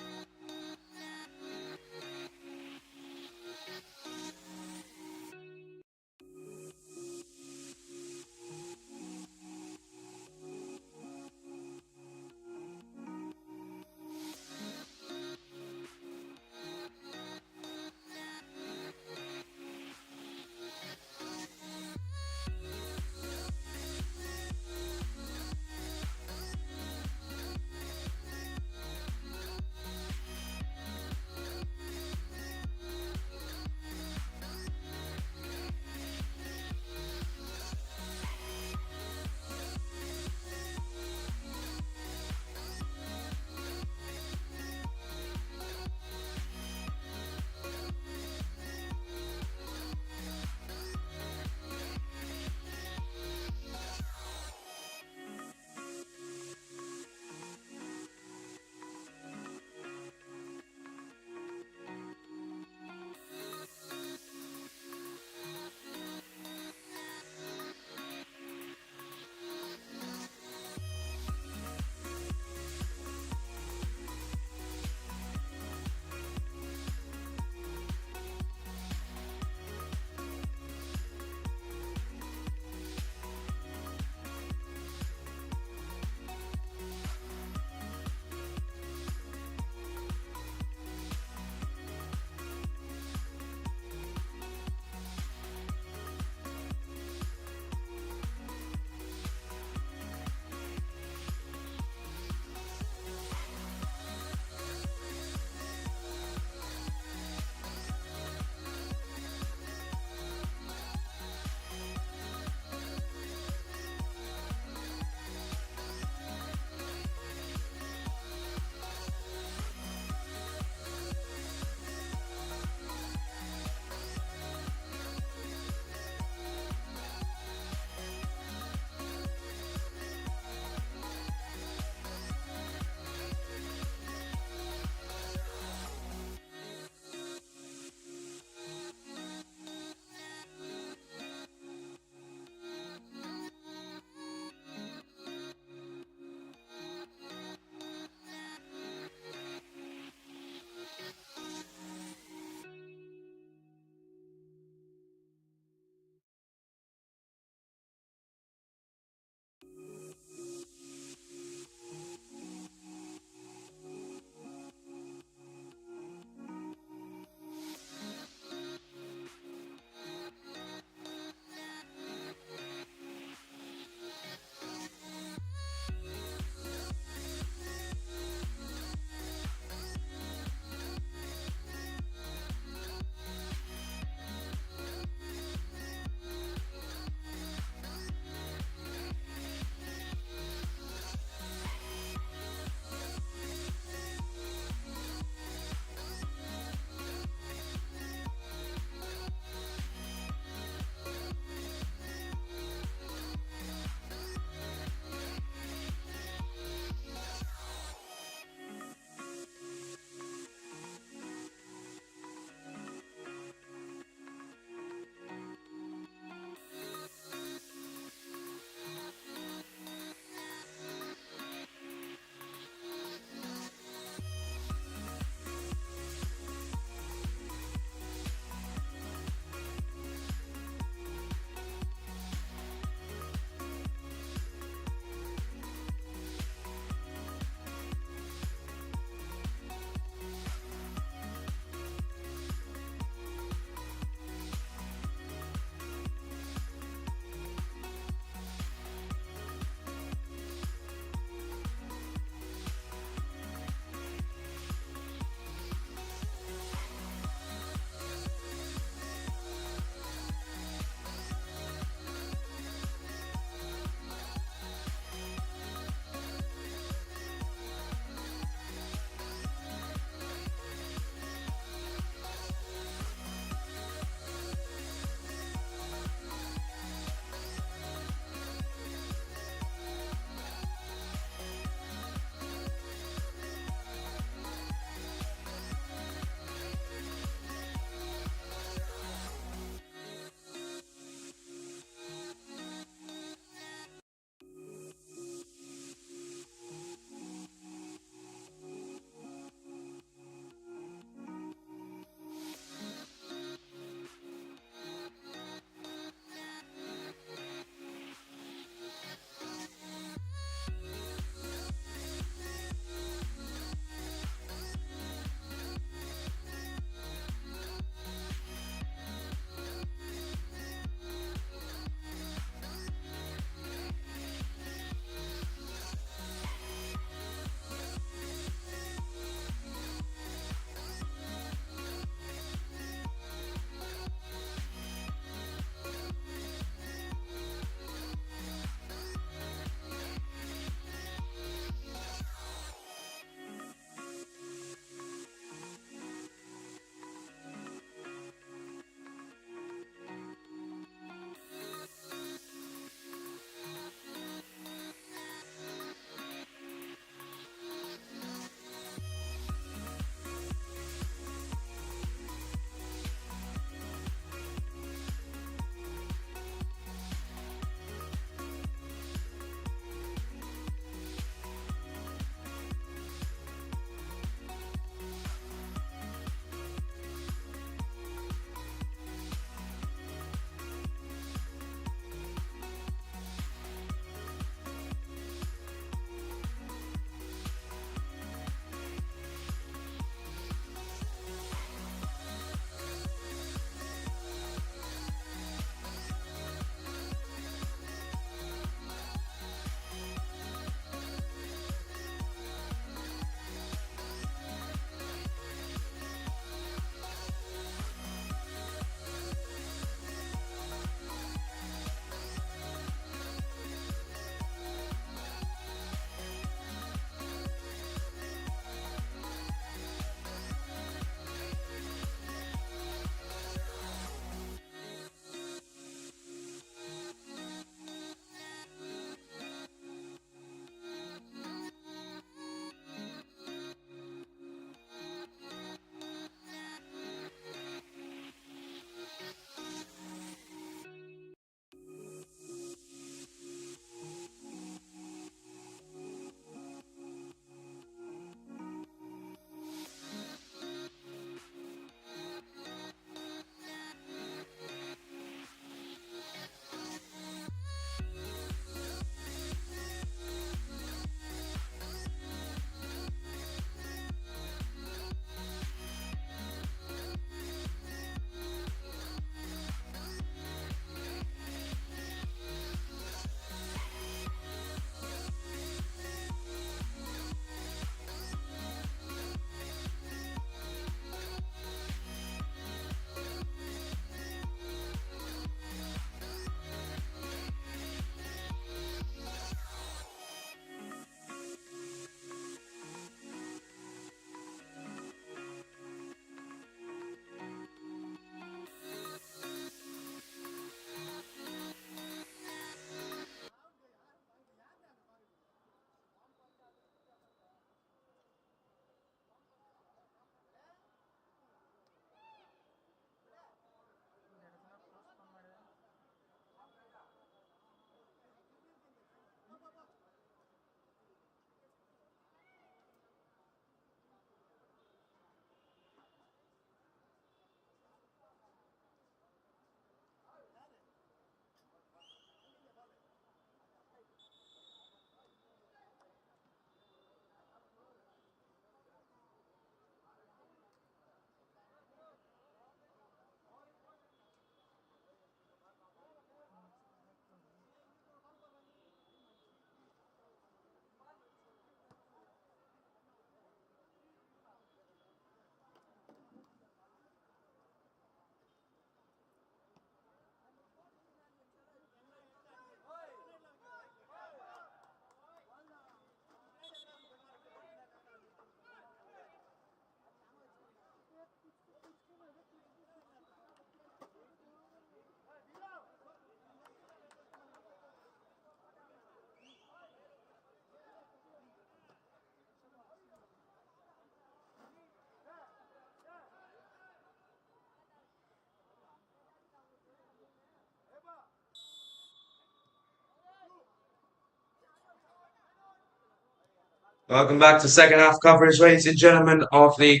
Welcome back to second half coverage, ladies and gentlemen, of the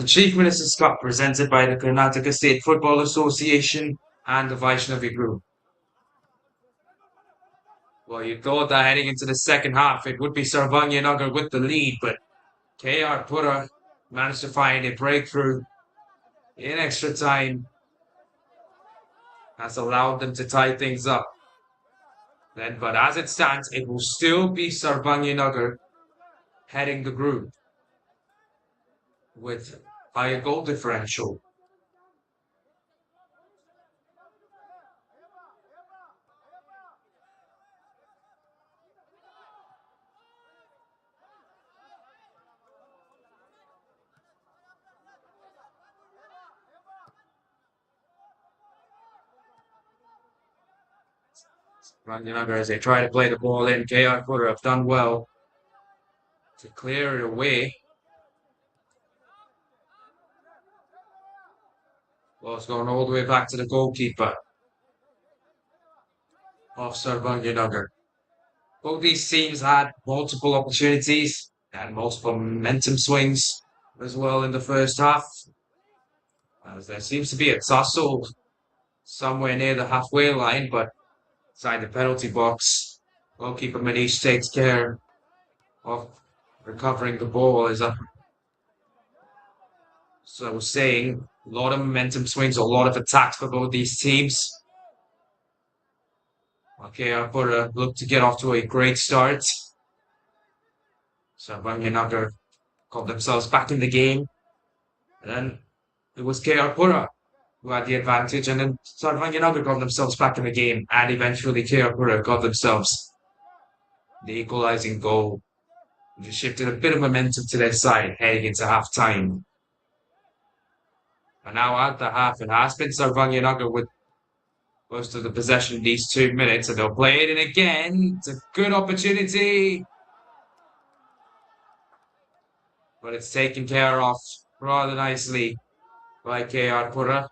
Chief Minister's Cup, presented by the Karnataka State Football Association and the Vaishnavi Group. Well, you thought that heading into the second half, it would be Sarvagnanagar with the lead, but KR Pura managed to find a breakthrough in extra time, has allowed them to tie things up. But as it stands, it will still be Sarvagnanagar heading the group with higher goal differential. Sarvagnanagar, as they try to play the ball in, KR Pura have done well to clear it away. Well, it's going all the way back to the goalkeeper of Sarvagnanagar. Both these teams had multiple opportunities and multiple momentum swings as well in the first half. As there seems to be a tussle somewhere near the halfway line, but inside the penalty box, goalkeeper Manish takes care of recovering the ball. So I was saying, a lot of momentum swings, a lot of attacks for both these teams. Okay, I put a look to get off to a great start. Sarvagnanagar got themselves back in the game. And then it was KR Pura who had the advantage, and then Sarvagnanagar got themselves back in the game, and eventually KR Pura got themselves the equalizing goal, which shifted a bit of momentum to their side heading into half time. And now at the half, it has been Sarvagnanagar with most of the possession these 2 minutes, and they'll play it in again. It's a good opportunity, but it's taken care of rather nicely by KR Pura.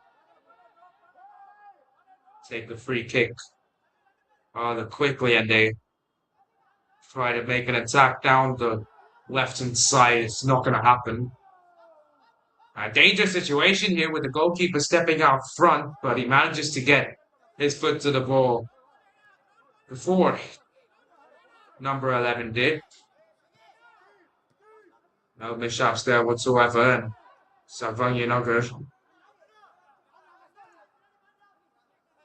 Take the free kick rather quickly, and they try to make an attack down the left-hand side. It's not going to happen. A dangerous situation here with the goalkeeper stepping out front, but he manages to get his foot to the ball before number 11 did. No mishaps there whatsoever, and Sarvagnanagar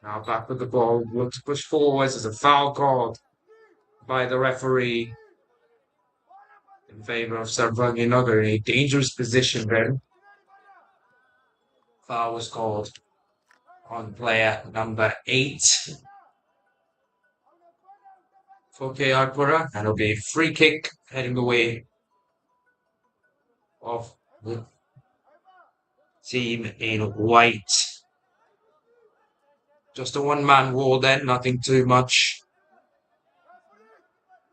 now back with the ball, look to push forwards as a foul called by the referee in favor of Sarvagnanagar in a dangerous position then. Foul was called on player number 8 for KR Pura, and it'll be a free kick heading the way of the team in white. Just a one-man wall then, nothing too much.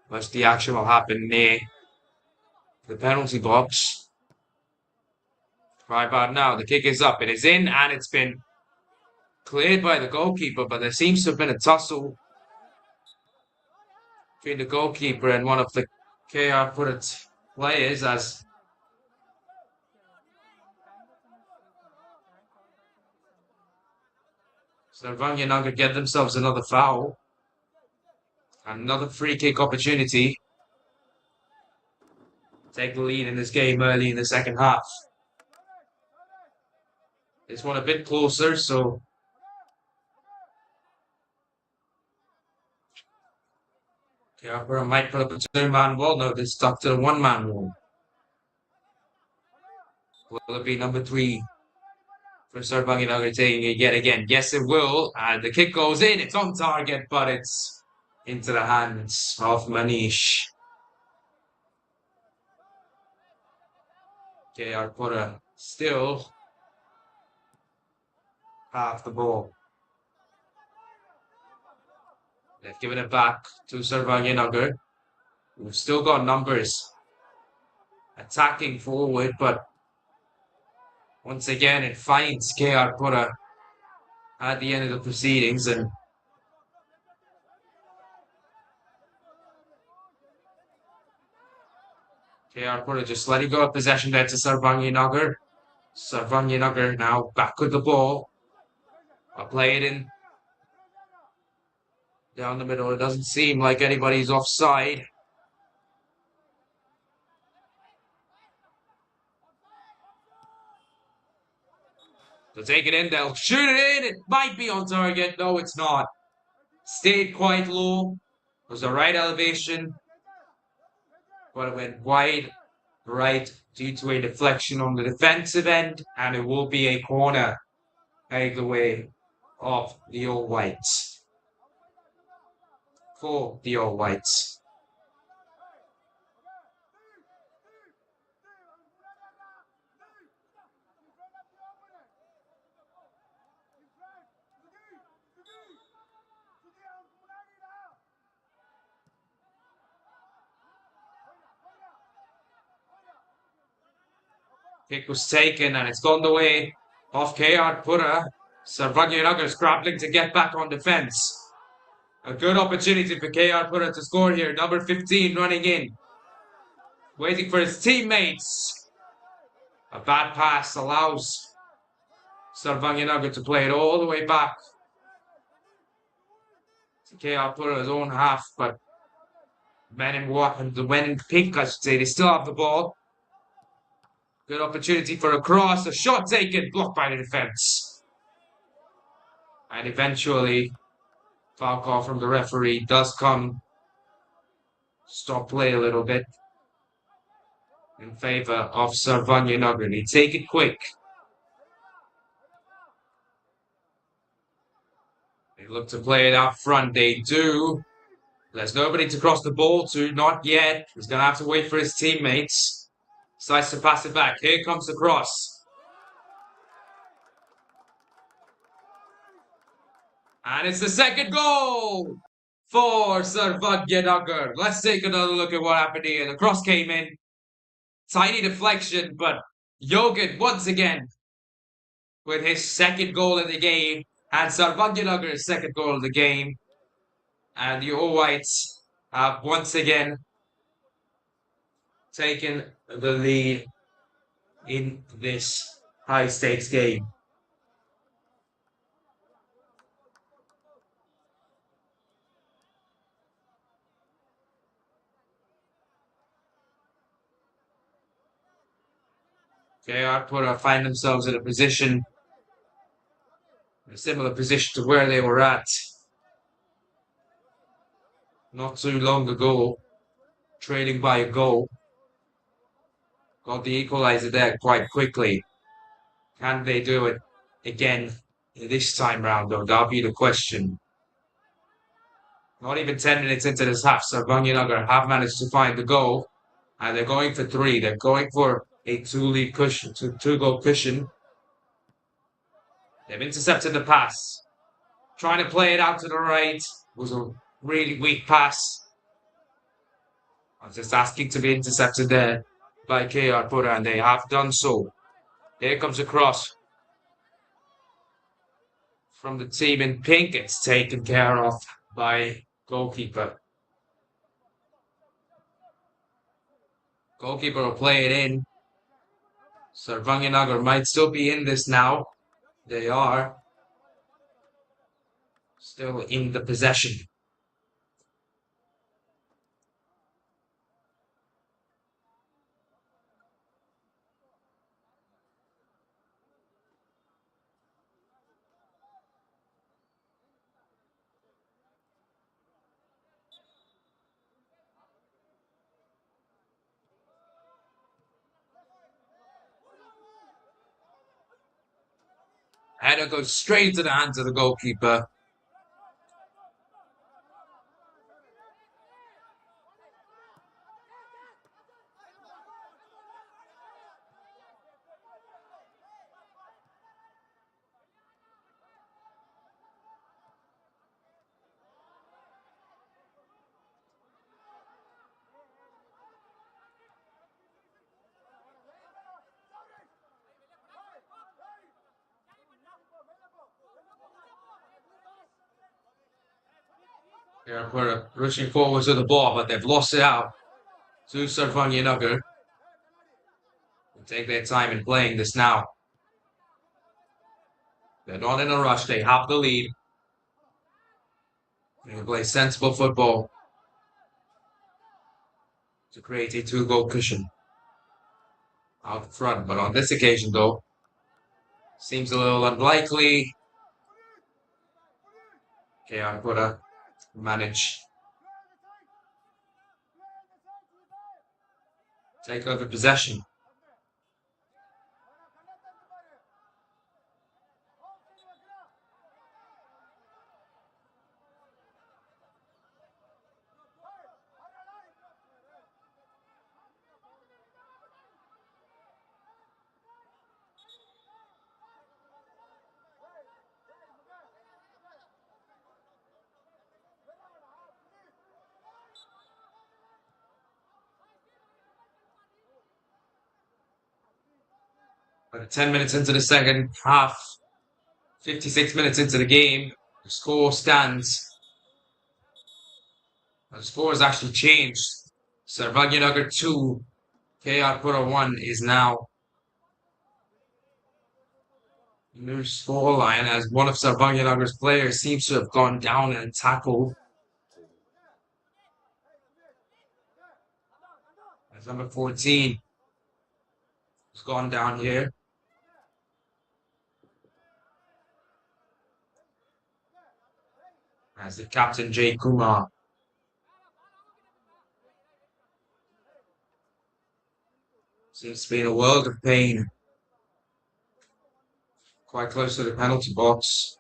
Most of the action will happen near the penalty box. Right about now, the kick is up, it is in, and it's been cleared by the goalkeeper, but there seems to have been a tussle between the goalkeeper and one of the KR Pura players as Sarvagnanagar get themselves another foul. Another free kick opportunity. Take the lead in this game early in the second half. This one a bit closer, so KR Pura might put up a two-man wall. No, they're stuck to the one-man wall. Will it be number 3 for Sarvagnanagar taking it yet again? Yes, it will. And the kick goes in. It's on target, but it's into the hands of Manish. KR Pura still have the ball. They've given it back to Sarvagnanagar, who've still got numbers attacking forward, but once again it finds KR Pura at the end of the proceedings, and KR Pura just letting go of possession there to Sarvagnanagar. Sarvagnanagar now back with the ball. I'll play it in down the middle. It doesn't seem like anybody's offside. They'll take it in. They'll shoot it in. It might be on target. No, it's not. Stayed quite low. It was the right elevation. But it went wide right due to a deflection on the defensive end. And it will be a corner out the way of the All Whites. For the All Whites. Kick was taken and it's gone the way of KR Pura. Sarvagnanagar scrabbling to get back on defense. A good opportunity for KR Pura to score here. Number 15 running in. Waiting for his teammates. A bad pass allows Sarvagnanagar to play it all the way back to KR Pura's own half, but men in pink, I should say, they still have the ball. Good opportunity for a cross. A shot taken, blocked by the defense. And eventually, foul call from the referee does come. Stop play a little bit in favor of Sarvagnanagar. They take it quick. They look to play it out front. They do. There's nobody to cross the ball to. Not yet. He's going to have to wait for his teammates. Decides to pass it back. Here comes the cross. And it's the second goal for Sarvagnanagar. Let's take another look at what happened here. The cross came in. Tiny deflection, but Yogin once again with his second goal in the game. And Sarvagnanagar's second goal of the game. And the All Whites have once again taken the lead in this high-stakes game. KR Pura find themselves in a similar position to where they were at not too long ago, trailing by a goal. Got the equalizer there quite quickly. Can they do it again this time round, though? That'll be the question. Not even 10 minutes into this half, Sarvagnanagar have managed to find the goal. And they're going for 3. They're going for a two-goal cushion. They've intercepted the pass. Trying to play it out to the right. It was a really weak pass. I was just asking to be intercepted there by KR Pura, and they have done so. Here comes a cross from the team in pink. It's taken care of by goalkeeper. Goalkeeper will play it in. Sarvagnanagar might still be in this now. They are still in the possession. Header goes straight into the hands of the goalkeeper. They're rushing forward to the ball, but they've lost it out to Sarvagnanagar. Take their time in playing this now. They're not in a rush. They have the lead. They play sensible football to create a two-goal cushion out front. But on this occasion, though, seems a little unlikely. KR Pura manage take over possession. But 10 minutes into the second half, 56 minutes into the game, the score stands. The score has actually changed. Sarvagnanagar 2, KR Pura 1 is now new scoreline as one of Sarvagnanagar's players seems to have gone down and tackled. As number 14 has gone down here. As the captain Jay Kumar seems to be in a world of pain. Quite close to the penalty box.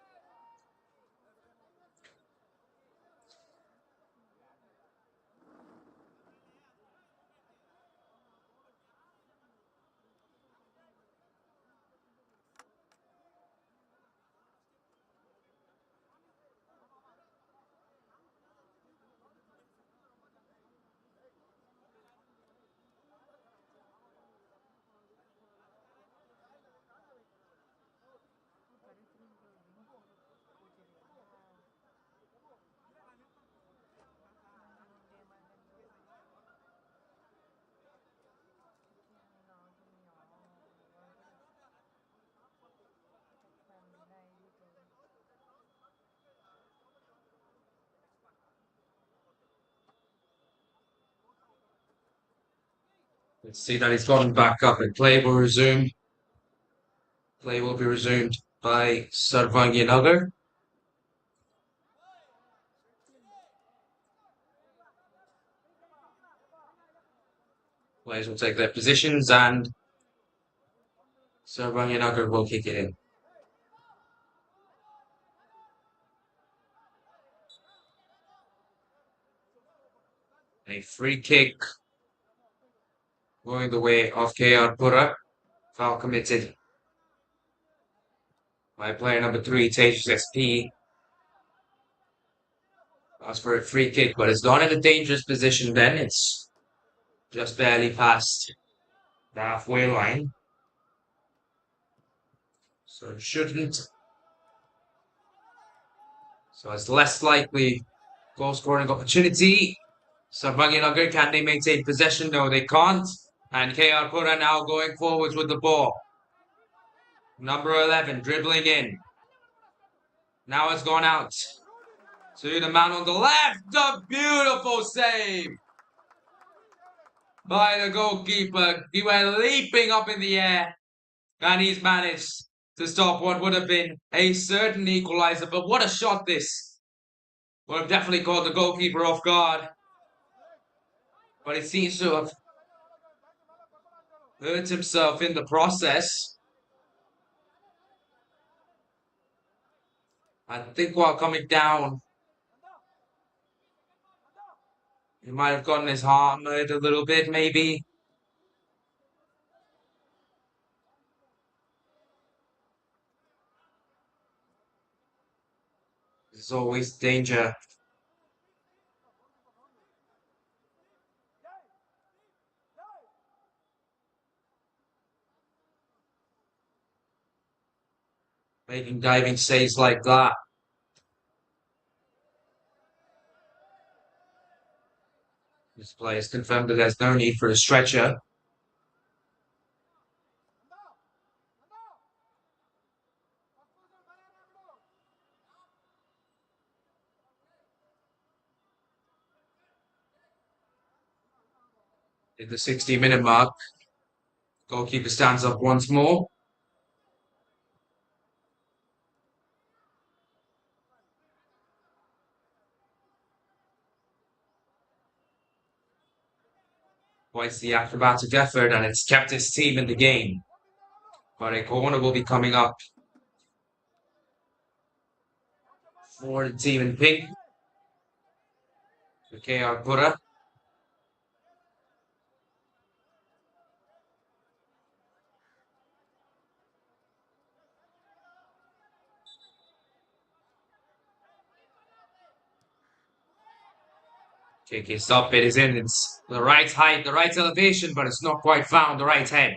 Let's see that he's gotten back up and play will resume. Play will be resumed by Sarvagnanagar. Players will take their positions and Sarvagnanagar will kick it in. A free kick going the way of KR Pura. Foul committed by player number 3, Tejas SP. As for a free kick, but it's not in a dangerous position then. It's just barely past the halfway line. So it shouldn't. So it's less likely goal scoring opportunity. Sarvagnanagar, can they maintain possession? No, they can't. And KR Pura now going forwards with the ball. Number 11 dribbling in. Now it's gone out to the man on the left. A beautiful save by the goalkeeper. He went leaping up in the air and he's managed to stop what would have been a certain equalizer. But what a shot this. Would have definitely caught the goalkeeper off guard. But he seems to have hurt himself in the process. I think while coming down, he might have gotten his arm hurt a little bit, maybe. There's always danger. Making diving saves like that. This player has confirmed that there's no need for a stretcher. At the 60-minute mark, goalkeeper stands up once more. Quite the acrobatic effort, and it's kept his team in the game. But a corner will be coming up for the team in pink. The KR Pura. Kick is up, it is in. It's the right height, the right elevation, but it's not quite found the right head.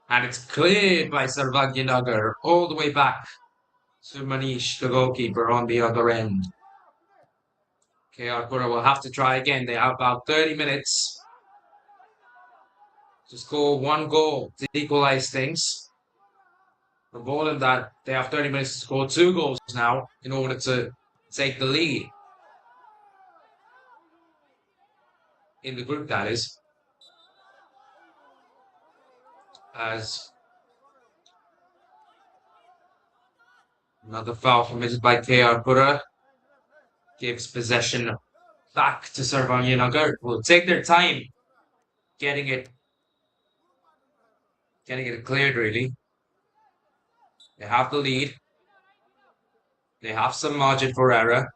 And it's cleared by Sarvagnanagar all the way back to Manish, the goalkeeper, on the other end. KR Pura will have to try again. They have about 30 minutes to score one goal to equalize things. The ball in that they have 30 minutes to score two goals now in order to take the lead in the group, that is. As another foul committed by KR Pura gives possession back to Sarvagnanagar. Will take their time getting it cleared, really. They have the lead. They have some margin for error.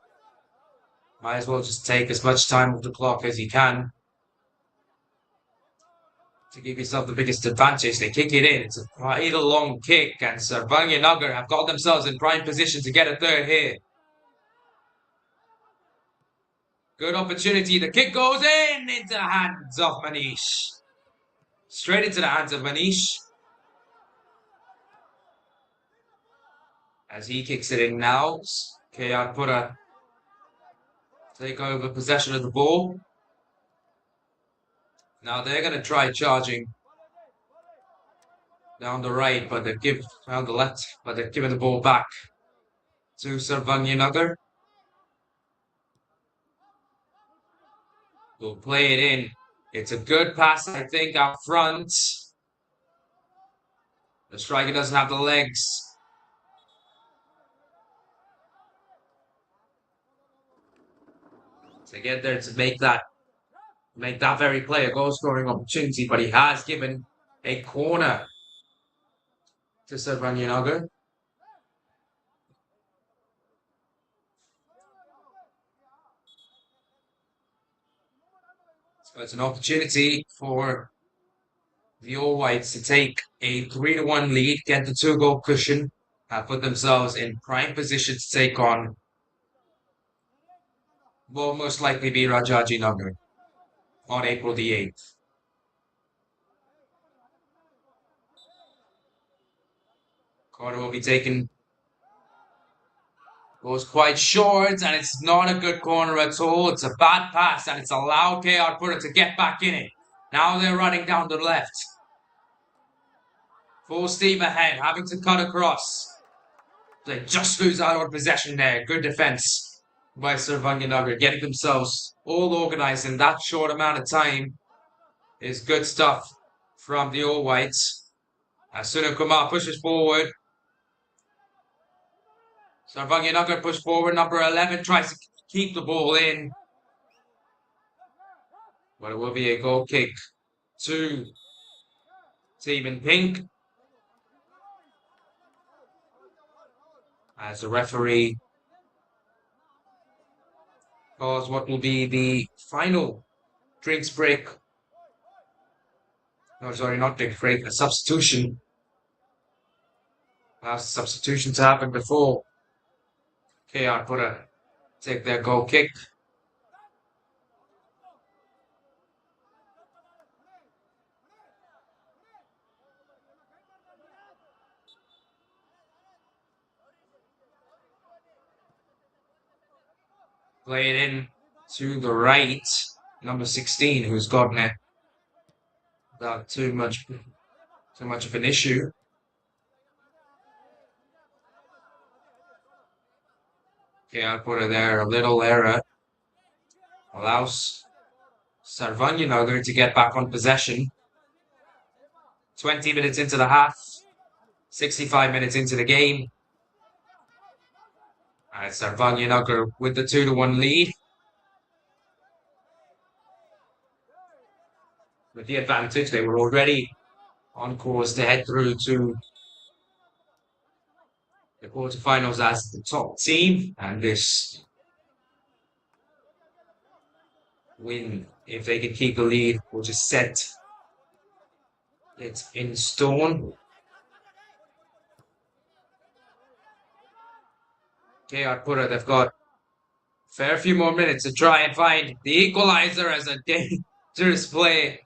Might as well just take as much time off the clock as you can to give yourself the biggest advantage. They kick it in. It's quite a long kick, and Sarvagnanagar have got themselves in prime position to get a third here. Good opportunity. The kick goes into the hands of Manish. Straight into the hands of Manish. As he kicks it in now, KR Pura take over possession of the ball. Now they're going to try charging down the right, but they've given down the left, but they've given the ball back to Sarvagnanagar. We'll play it in. It's a good pass, I think, out front. The striker doesn't have the legs. To get there to make that very play a goal scoring opportunity, but he has given a corner to Sarvagnanagar. So it's an opportunity for the All Whites to take a 3-1 lead, get the 2-goal cushion, and put themselves in prime position to take on will most likely be Rajajinagar on April the 8th. Corner will be taken. Goes quite short, and it's not a good corner at all. It's a bad pass, and it's allowed KR Pura to get back in it. Now they're running down the left. Full steam ahead, having to cut across. They just lose out on possession there. Good defense by Sarvagnanagar, getting themselves all organized in that short amount of time is good stuff from the All Whites. As Kumar pushes forward. Sarvagnanagar push forward. Number 11 tries to keep the ball in. But it will be a goal kick to team in pink. As the referee calls what will be the final drinks break. No, sorry, not drinks break, a substitution. Last substitution to happen before KR Pura take their goal kick. Play it in to the right, number 16, who's gotten it without too much of an issue. KR Pura there, a little error. Allows Sarvagnanagar to get back on possession. 20 minutes into the half, 65 minutes into the game. And Sarvagnanagar with the 2-1 lead. With the advantage, they were already on course to head through to the quarterfinals as the top team. And this win, if they can keep the lead, will just set it in stone. KR Pura, they've got a fair few more minutes to try and find the equalizer as a dangerous play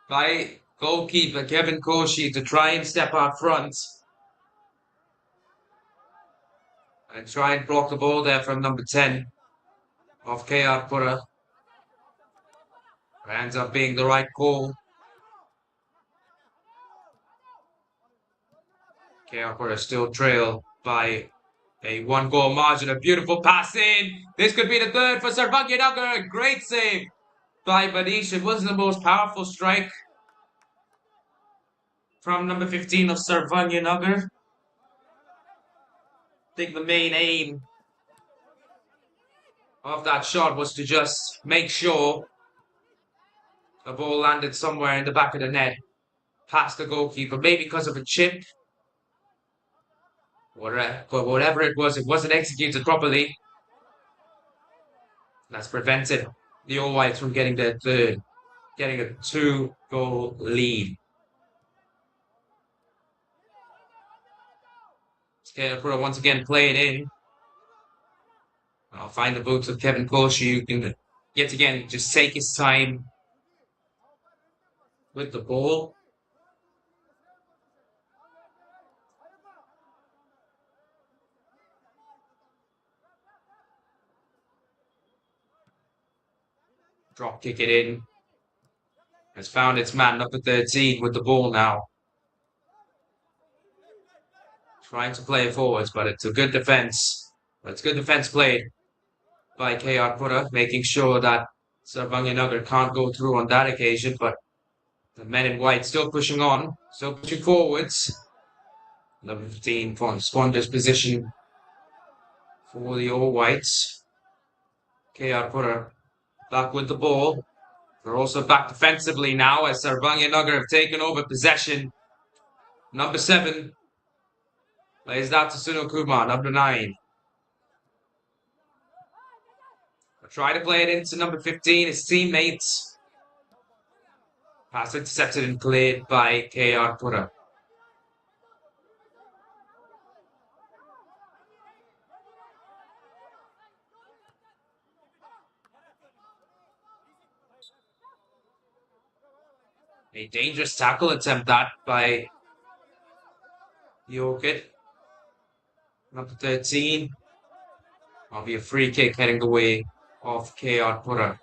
by goalkeeper Kevin Koshi to try and step out front and try and block the ball there from number 10 of KR Pura. It ends up being the right call. KR Pura still trail by a 1-goal margin. A beautiful pass in. This could be the third for Sarvagnanagar. Great save by Banish. It wasn't the most powerful strike from number 15 of Sarvagnanagar. I think the main aim of that shot was to just make sure the ball landed somewhere in the back of the net, past the goalkeeper, maybe because of a chip. But whatever it wasn't executed properly. That's prevented the All Whites from getting their third, getting a 2-goal lead. Pura once again play it in. I'll find the boots of Kevin Koshi, who can yet again just take his time with the ball. Drop kick it in. Has found its man, number 13, with the ball now. Trying to play it forwards, but it's a good defense. It's good defense played by KR Pura, making sure that Sarvagnanagar can't go through on that occasion, but the men in white still pushing on, still pushing forwards. Number 15 squanders position for the All Whites. KR Pura back with the ball. They're also back defensively now as Sarvagnanagar have taken over possession. Number 7 plays that to Sunil Kumar, number 9. Try to play it into number 15, his teammates. Pass intercepted and cleared by KR Pura. A dangerous tackle attempt that by Yorkit. Number 13. Will be a free kick heading the way of KR Pura.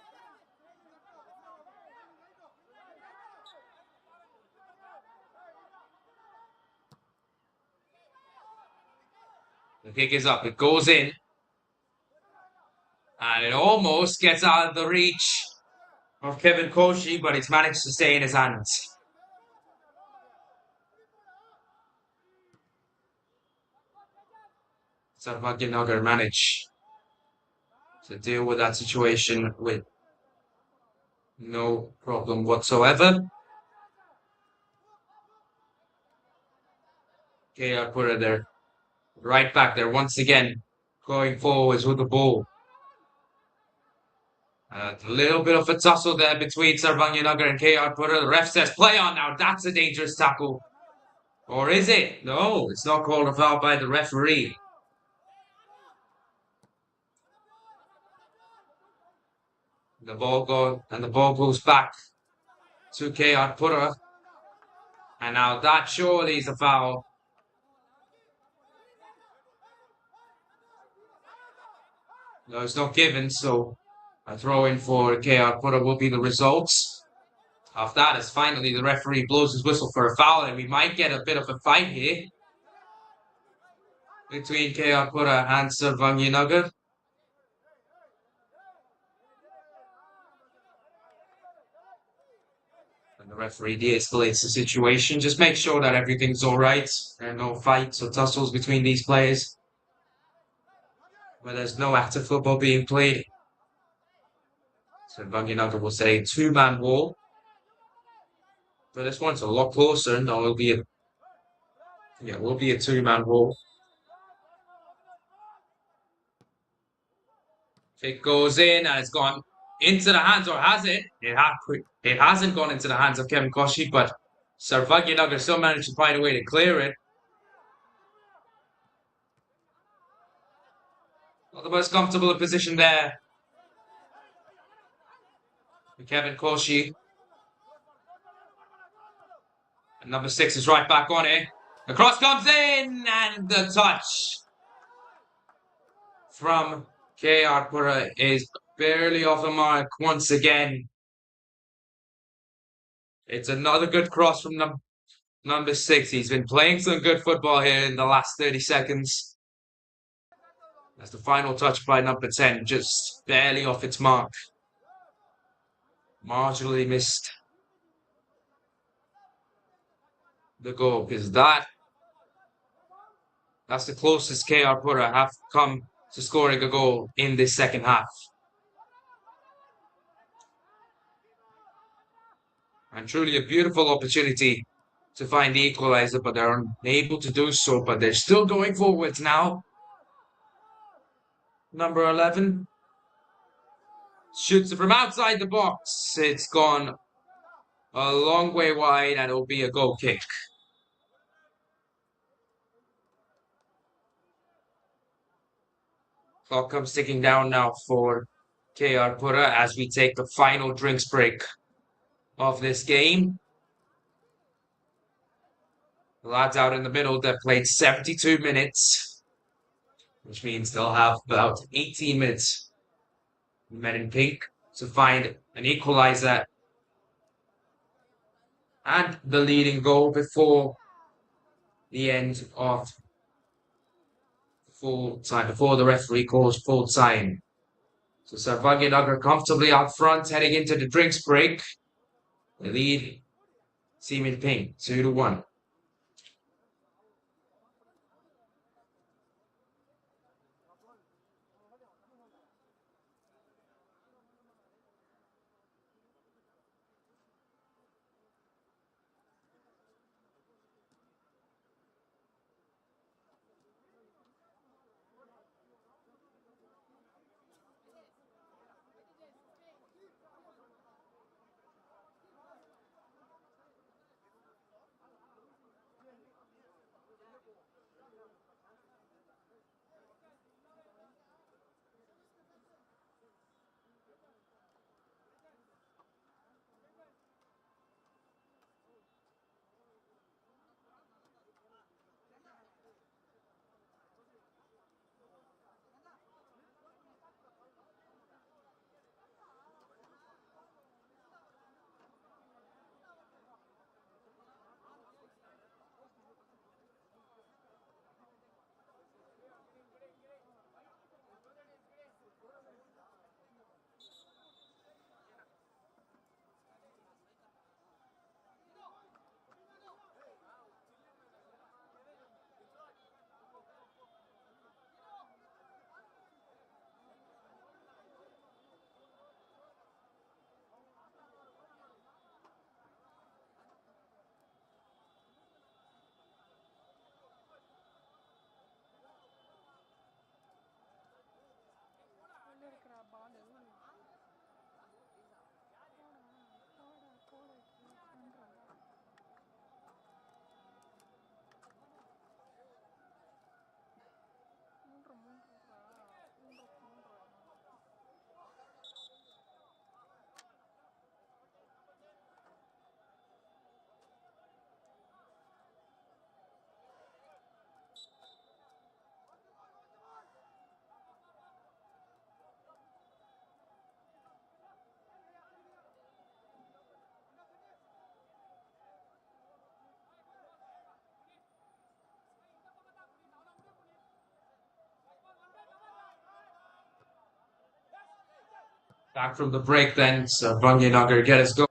The kick is up, it goes in. And it almost gets out of the reach of Kevin Koshi, but it's managed to stay in his hands. Sarvagnanagar managed to deal with that situation with no problem whatsoever. KR Pura there, right back there once again, going forwards with the ball. A little bit of a tussle there between Sarvagnanagar and KR Pura. The ref says play on now. That's a dangerous tackle. Or is it? No, it's not called a foul by the referee. The ball goes back to KR Pura. And now that surely is a foul. No, it's not given, so a throw in for KR Pura will be the results of that, as finally the referee blows his whistle for a foul, and we might get a bit of a fight here between KR Pura and Sarvagnanagar. referee de-escalates the situation. Just make sure that everything's all right and no fights or tussles between these players. Where there's no active football being played. So Sarvagnanagar will say two-man wall. But this one's a lot closer. No, will be a two-man wall. It goes in and it's gone into the hands, or has it? It hasn't gone into the hands of Kevin Koshi, but Sarvagnanagar still managed to find a way to clear it. Not the most comfortable position there. Kevin Koshi. And number 6 is right back on it. The cross comes in and the touch from KR Pura is barely off the mark once again. It's another good cross from number 6. He's been playing some good football here in the last 30 seconds. That's the final touch by number 10, just barely off its mark. Marginally missed the goal, because that's the closest KR Pura have come to scoring a goal in this second half. And truly a beautiful opportunity to find the equalizer, but they're unable to do so. But they're still going forwards now. Number 11 shoots it from outside the box. It's gone a long way wide, and it'll be a goal kick. Clock comes ticking down now for KR Pura as we take the final drinks break of this game. The lads out in the middle that played 72 minutes, which means they'll have about 18 minutes. Men in pink to find an equalizer and the leading goal before the end of full time, before the referee calls full time. So Sarvagnanagar comfortably out front heading into the drinks break. The lead, team in pink, 2-1. Back from the break then, Sarvagnanagar get us going.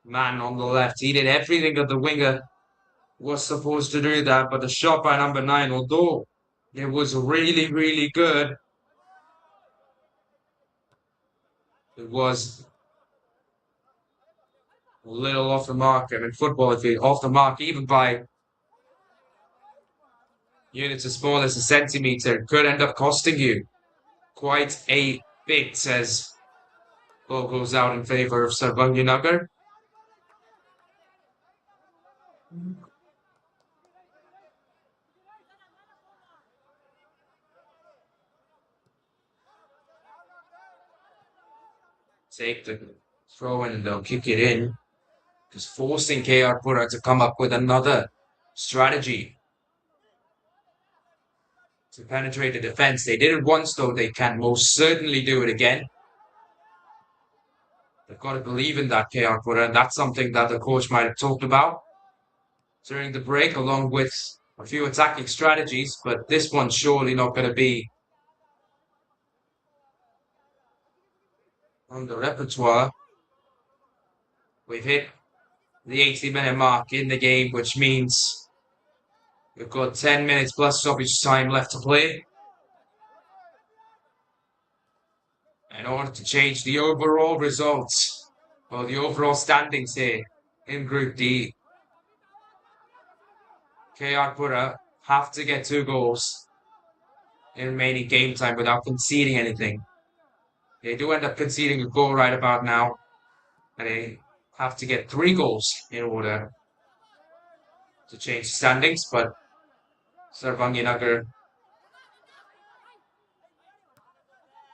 Man on the left, he did everything that the winger was supposed to do that, but the shot by number 9, although it was really, really good, it was a little off the mark. And in football, if you're off the mark, even by units as small as a centimeter, it could end up costing you quite a bit as ball goes out in favor of Sarvagnanagar. Take the throw in and they'll kick it in, just forcing KR Pura to come up with another strategy to penetrate the defense. They did it once, though. They can most certainly do it again. They've got to believe in that KR Pura, and that's something that the coach might have talked about during the break, along with a few attacking strategies, but this one's surely not going to be on the repertoire. We've hit the 80-minute mark in the game, which means we've got 10 minutes plus stoppage time left to play in order to change the overall results, or the overall standings here in Group D. KR Pura have to get 2 goals in remaining game time without conceding anything. They do end up conceding a goal right about now, and they have to get 3 goals in order to change the standings, but Sarvagnanagar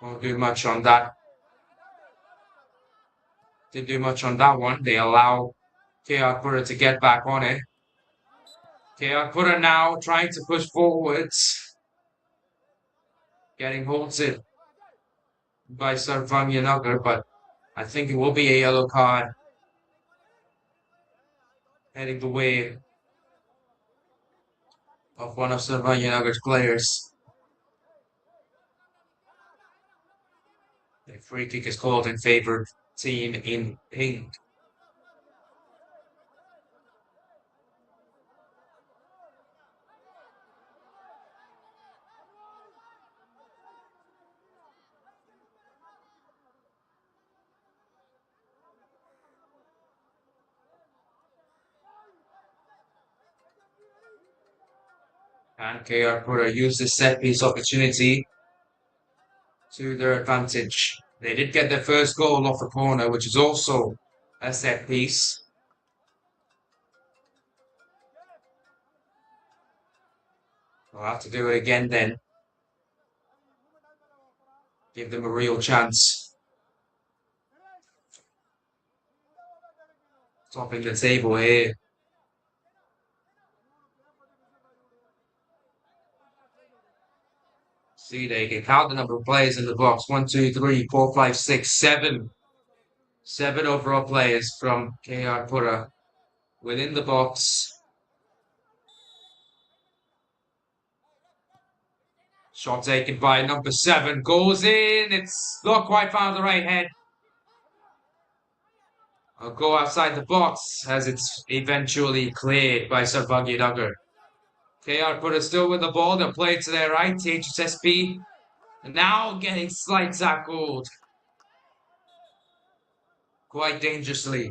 won't do much on that Didn't do much on that one. They allow KR Pura to get back on it. KR Pura now trying to push forwards. Getting halted by Sarvagnanagar, but I think it will be a yellow card heading the way of one of Sarvagnanagar's players. The free kick is called in favor of team in pink. And KR Pura used the set piece opportunity to their advantage. They did get their first goal off the corner, which is also a set piece. They'll have to do it again then. Give them a real chance. Topping the table here. See, they can count the number of players in the box. 1, 2, 3, 4, 5, 6, 7. 7 overall players from KR Pura within the box. Shot taken by number 7. Goes in. It's not quite found the right head. I'll go outside the box as it's eventually cleared by Sarvagnanagar. KR Pura still with the ball. They'll play it to their right. HSSP now getting slight tackled. Quite dangerously.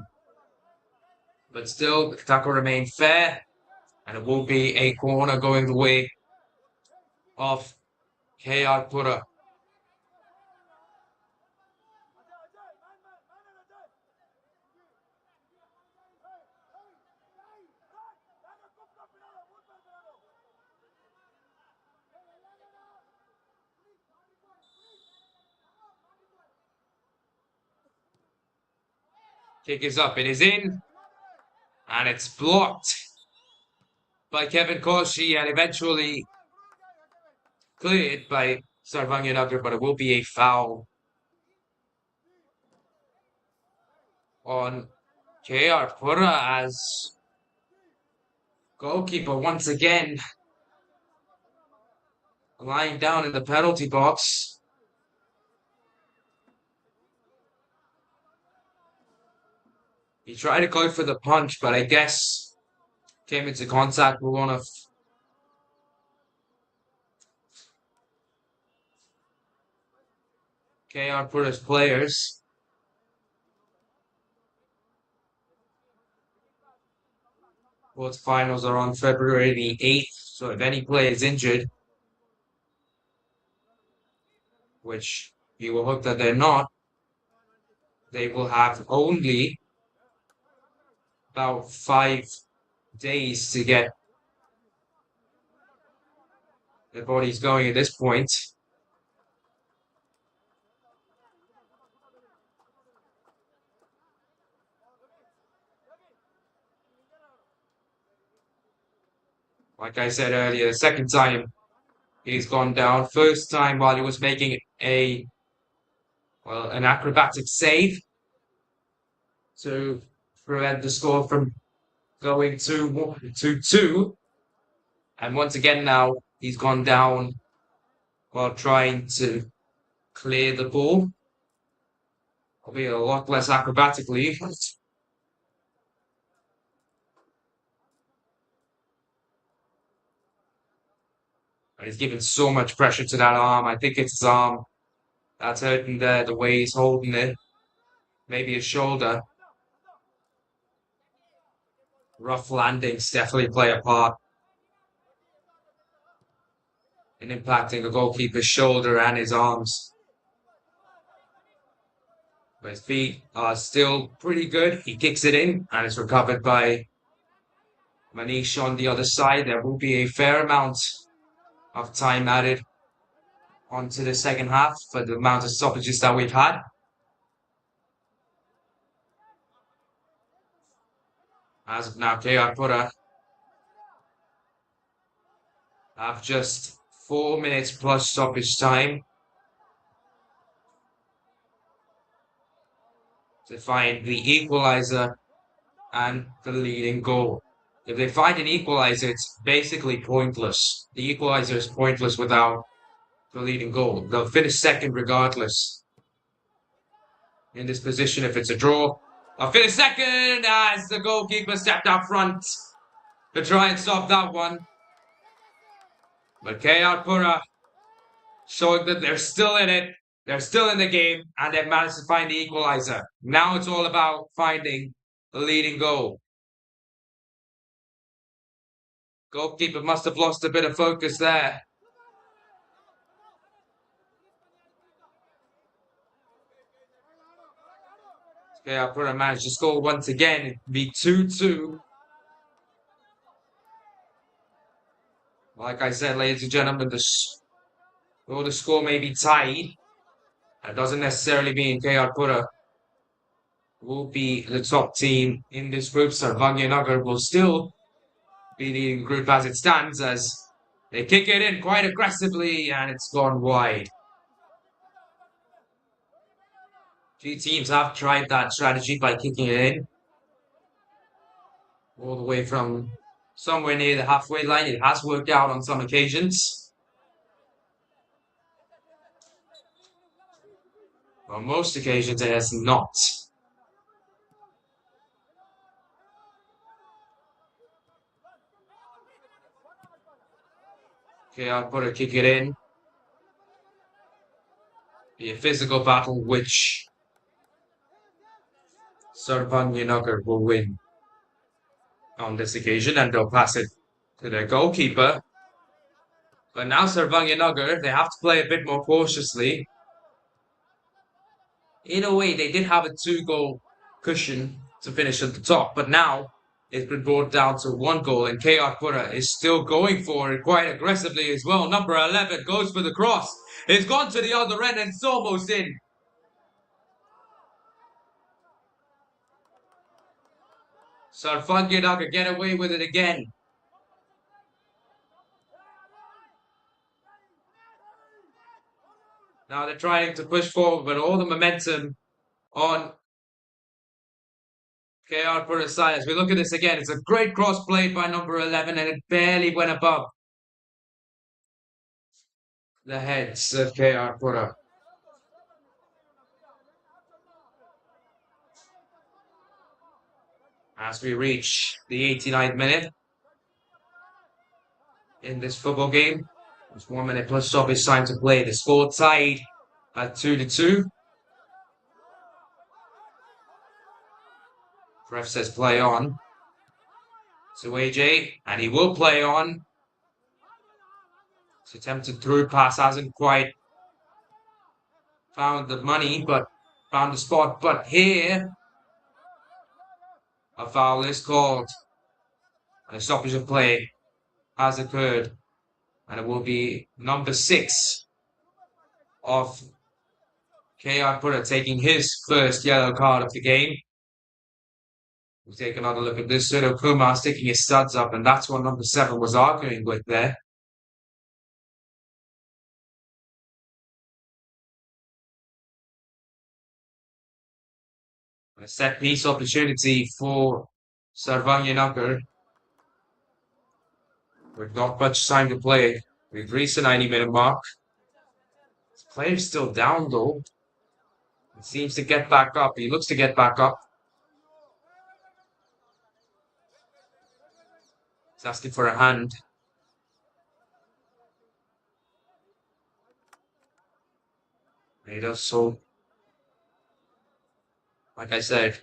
But still, the tackle remained fair. And it will be a corner going the way of KR Pura. Kick is up. It is in. And it's blocked by Kevin Koshi and eventually cleared by Sarvagnanagar, but it will be a foul on KR Pura as goalkeeper once again lying down in the penalty box. He tried to go for the punch, but I guess came into contact with one of KR Pura's players. Quarterfinals are on February the 8th, so if any player is injured, which you will hope that they're not, they will have only about 5 days to get their bodies going at this point. Like I said earlier, the second time he's gone down. First time while he was making an acrobatic save to prevent the score from going to 2. And once again now, he's gone down while trying to clear the ball. Probably a lot less acrobatically. And he's given so much pressure to that arm. I think it's his arm that's hurting there, the way he's holding it. Maybe his shoulder. Rough landings definitely play a part in impacting the goalkeeper's shoulder and his arms. But his feet are still pretty good. He kicks it in and it's recovered by Manish on the other side. There will be a fair amount of time added onto the second half for the amount of stoppages that we've had. As of now, KR Pura have just 4 minutes plus stoppage time to find the equalizer and the leading goal. If they find an equalizer, it's basically pointless. The equalizer is pointless without the leading goal. They'll finish second regardless. In this position, if it's a draw, I'll finish second as the goalkeeper stepped up front to try and stop that one. But KR Pura showing that they're still in it, they're still in the game, and they've managed to find the equalizer. Now it's all about finding the leading goal. Goalkeeper must have lost a bit of focus there. KR Pura managed to score once again. It'd be 2-2. Like I said, ladies and gentlemen, though the score may be tied, that doesn't necessarily mean KR Pura will be the top team in this group. Sarvagnanagar will still be leading the group as it stands, as they kick it in quite aggressively and it's gone wide. Few teams have tried that strategy by kicking it in all the way from somewhere near the halfway line. It has worked out on some occasions. On most occasions, it has not. Okay, I'll put a kick it in. Be a physical battle, which Sarvagnanagar will win on this occasion, and they'll pass it to their goalkeeper. But now Sarvagnanagar, they have to play a bit more cautiously. In a way, they did have a 2-goal cushion to finish at the top, but now it's been brought down to 1 goal, and KR Pura is still going for it quite aggressively as well. Number 11 goes for the cross. It's gone to the other end and it's almost in. Sarvagnanagar get away with it again. Now they're trying to push forward, but all the momentum on KR Pura's side. As we look at this again, it's a great cross played by number 11, and it barely went above the heads of KR Pura. As we reach the 89th minute in this football game, there's 1 minute plus stoppage time to play. The score tied at 2-2. Ref says play on to AJ, and he will play on. His attempted through pass hasn't quite found the money, but found the spot. But here, a foul is called. And a stoppage of play has occurred. And it will be number 6 of KR Pura taking his first yellow card of the game. We'll take another look at this. Sudo Kumar sticking his studs up, and that's what number 7 was arguing with there. A set piece opportunity for Sarvagnanagar. With not much time to play. We've reached the 90-minute mark. This player's still down though. He seems to get back up. He looks to get back up. He's asking for a hand. He does so. Like I said,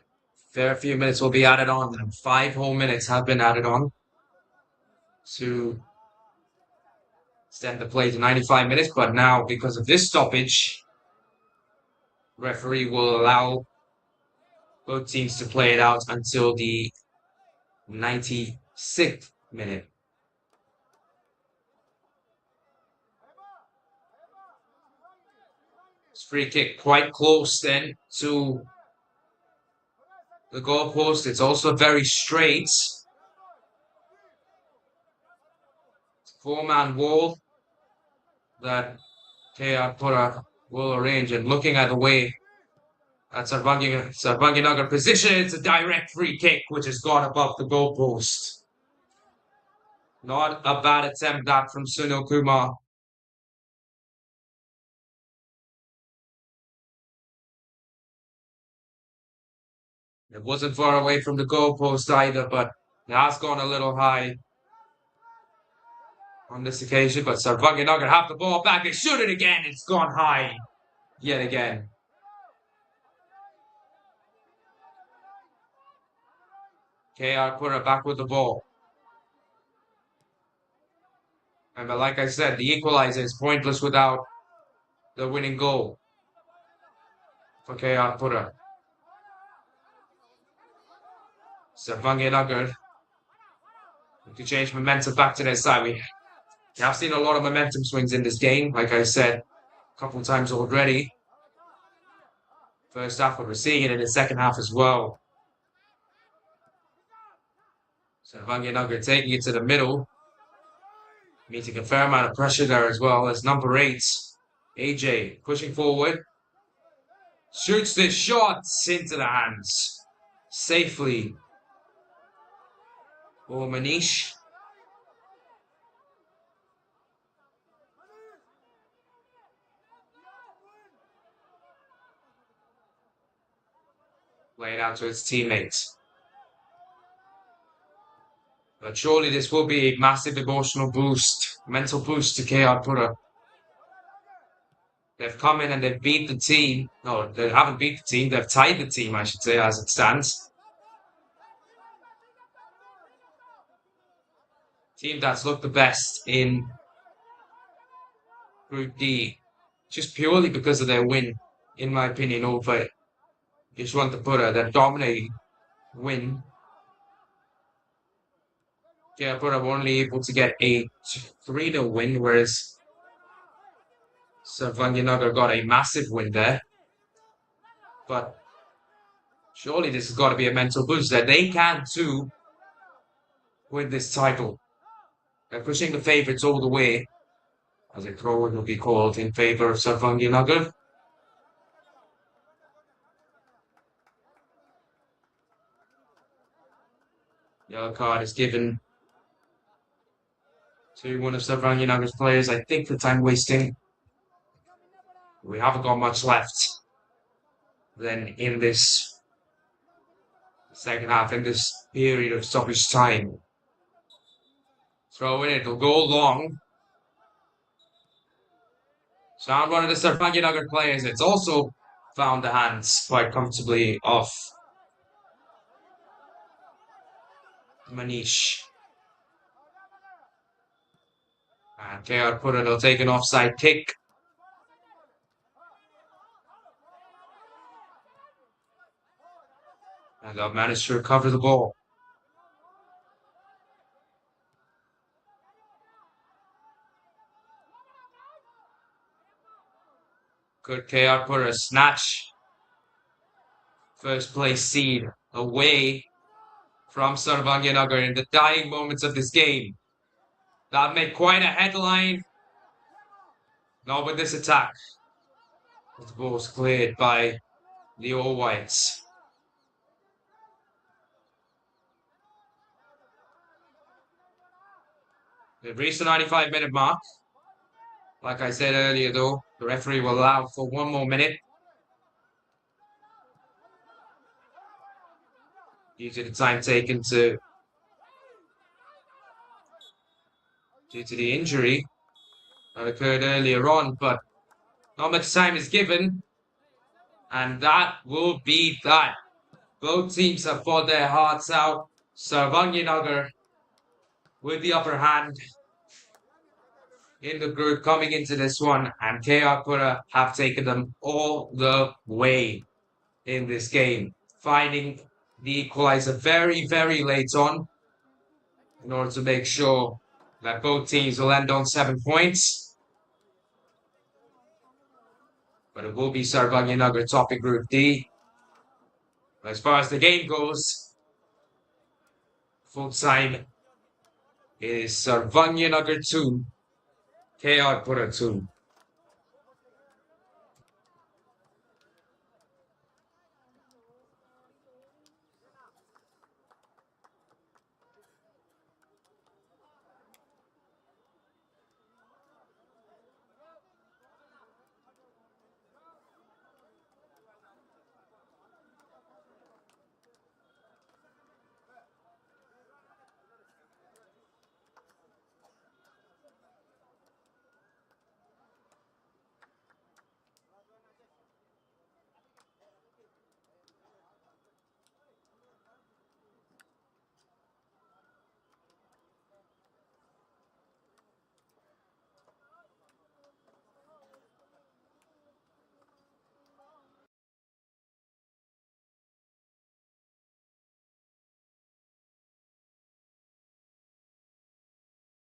fair few minutes will be added on, and 5 whole minutes have been added on to extend the play to 95 minutes. But now, because of this stoppage, referee will allow both teams to play it out until the 96th minute. Free kick quite close then to the goalpost. It's also very straight. Four-man wall that KR Pura will arrange. And looking at the way that Sarvagnanagar position, it's a direct free kick which has gone above the goalpost. Not a bad attempt that from Sunil Kumar. It wasn't far away from the goalpost either, but it has gone a little high on this occasion. But Sarvagnanagar have the ball back. They shoot it again. It's gone high yet again. KR Pura back with the ball. And but like I said, the equalizer is pointless without the winning goal for KR Pura. Sarvagnanagar to change momentum back to their side. We have seen a lot of momentum swings in this game, like I said a couple of times already. First half, but we're seeing it in the second half as well. Sarvagnanagar taking it to the middle, meeting a fair amount of pressure there as well as number 8, AJ, pushing forward. Shoots this shot into the hands safely for Manish. Playing out to his teammates. But surely this will be a massive emotional boost, mental boost to KR Pura. They've come in and they've beat the team. No, they haven't beat the team. They've tied the team, I should say, as it stands. Team that's looked the best in Group D, just purely because of their win, in my opinion, over Yeshwantapura, their dominating win. KR Pura were only able to get a 3-0 win, whereas Sarvagnanagar got a massive win there. But surely this has got to be a mental boost that they can too win this title. They're pushing the favourites all the way, as a throw will be called in favour of Sarvagnanagar. Yellow card is given to one of Sarvagnanagar's players, I think, for time wasting. We haven't got much left then in this second half, in this period of stoppage time. Throw in, it'll go long. Found one of the Sarvagnanagar players. It's also found the hands quite comfortably of Manish. And KR Pura will take an offside kick. And they'll manage to recover the ball. Good KR Pura snatch. First place seed away from Sarvagnanagar in the dying moments of this game. That made quite a headline. Not with this attack. The ball's cleared by the All Whites. They've reached the 95-minute mark. Like I said earlier, though, the referee will allow for one more minute due to the time taken due to the injury that occurred earlier on, but not much time is given, and that will be that. Both teams have fought their hearts out. Sarvagnanagar with the upper hand in the group coming into this one, and KR Pura have taken them all the way in this game, finding the equalizer very, very late on in order to make sure that both teams will end on 7 points. But it will be Sarvagnanagar topping Group D. As far as the game goes, full time is Sarvagnanagar 2, KR Pura 2.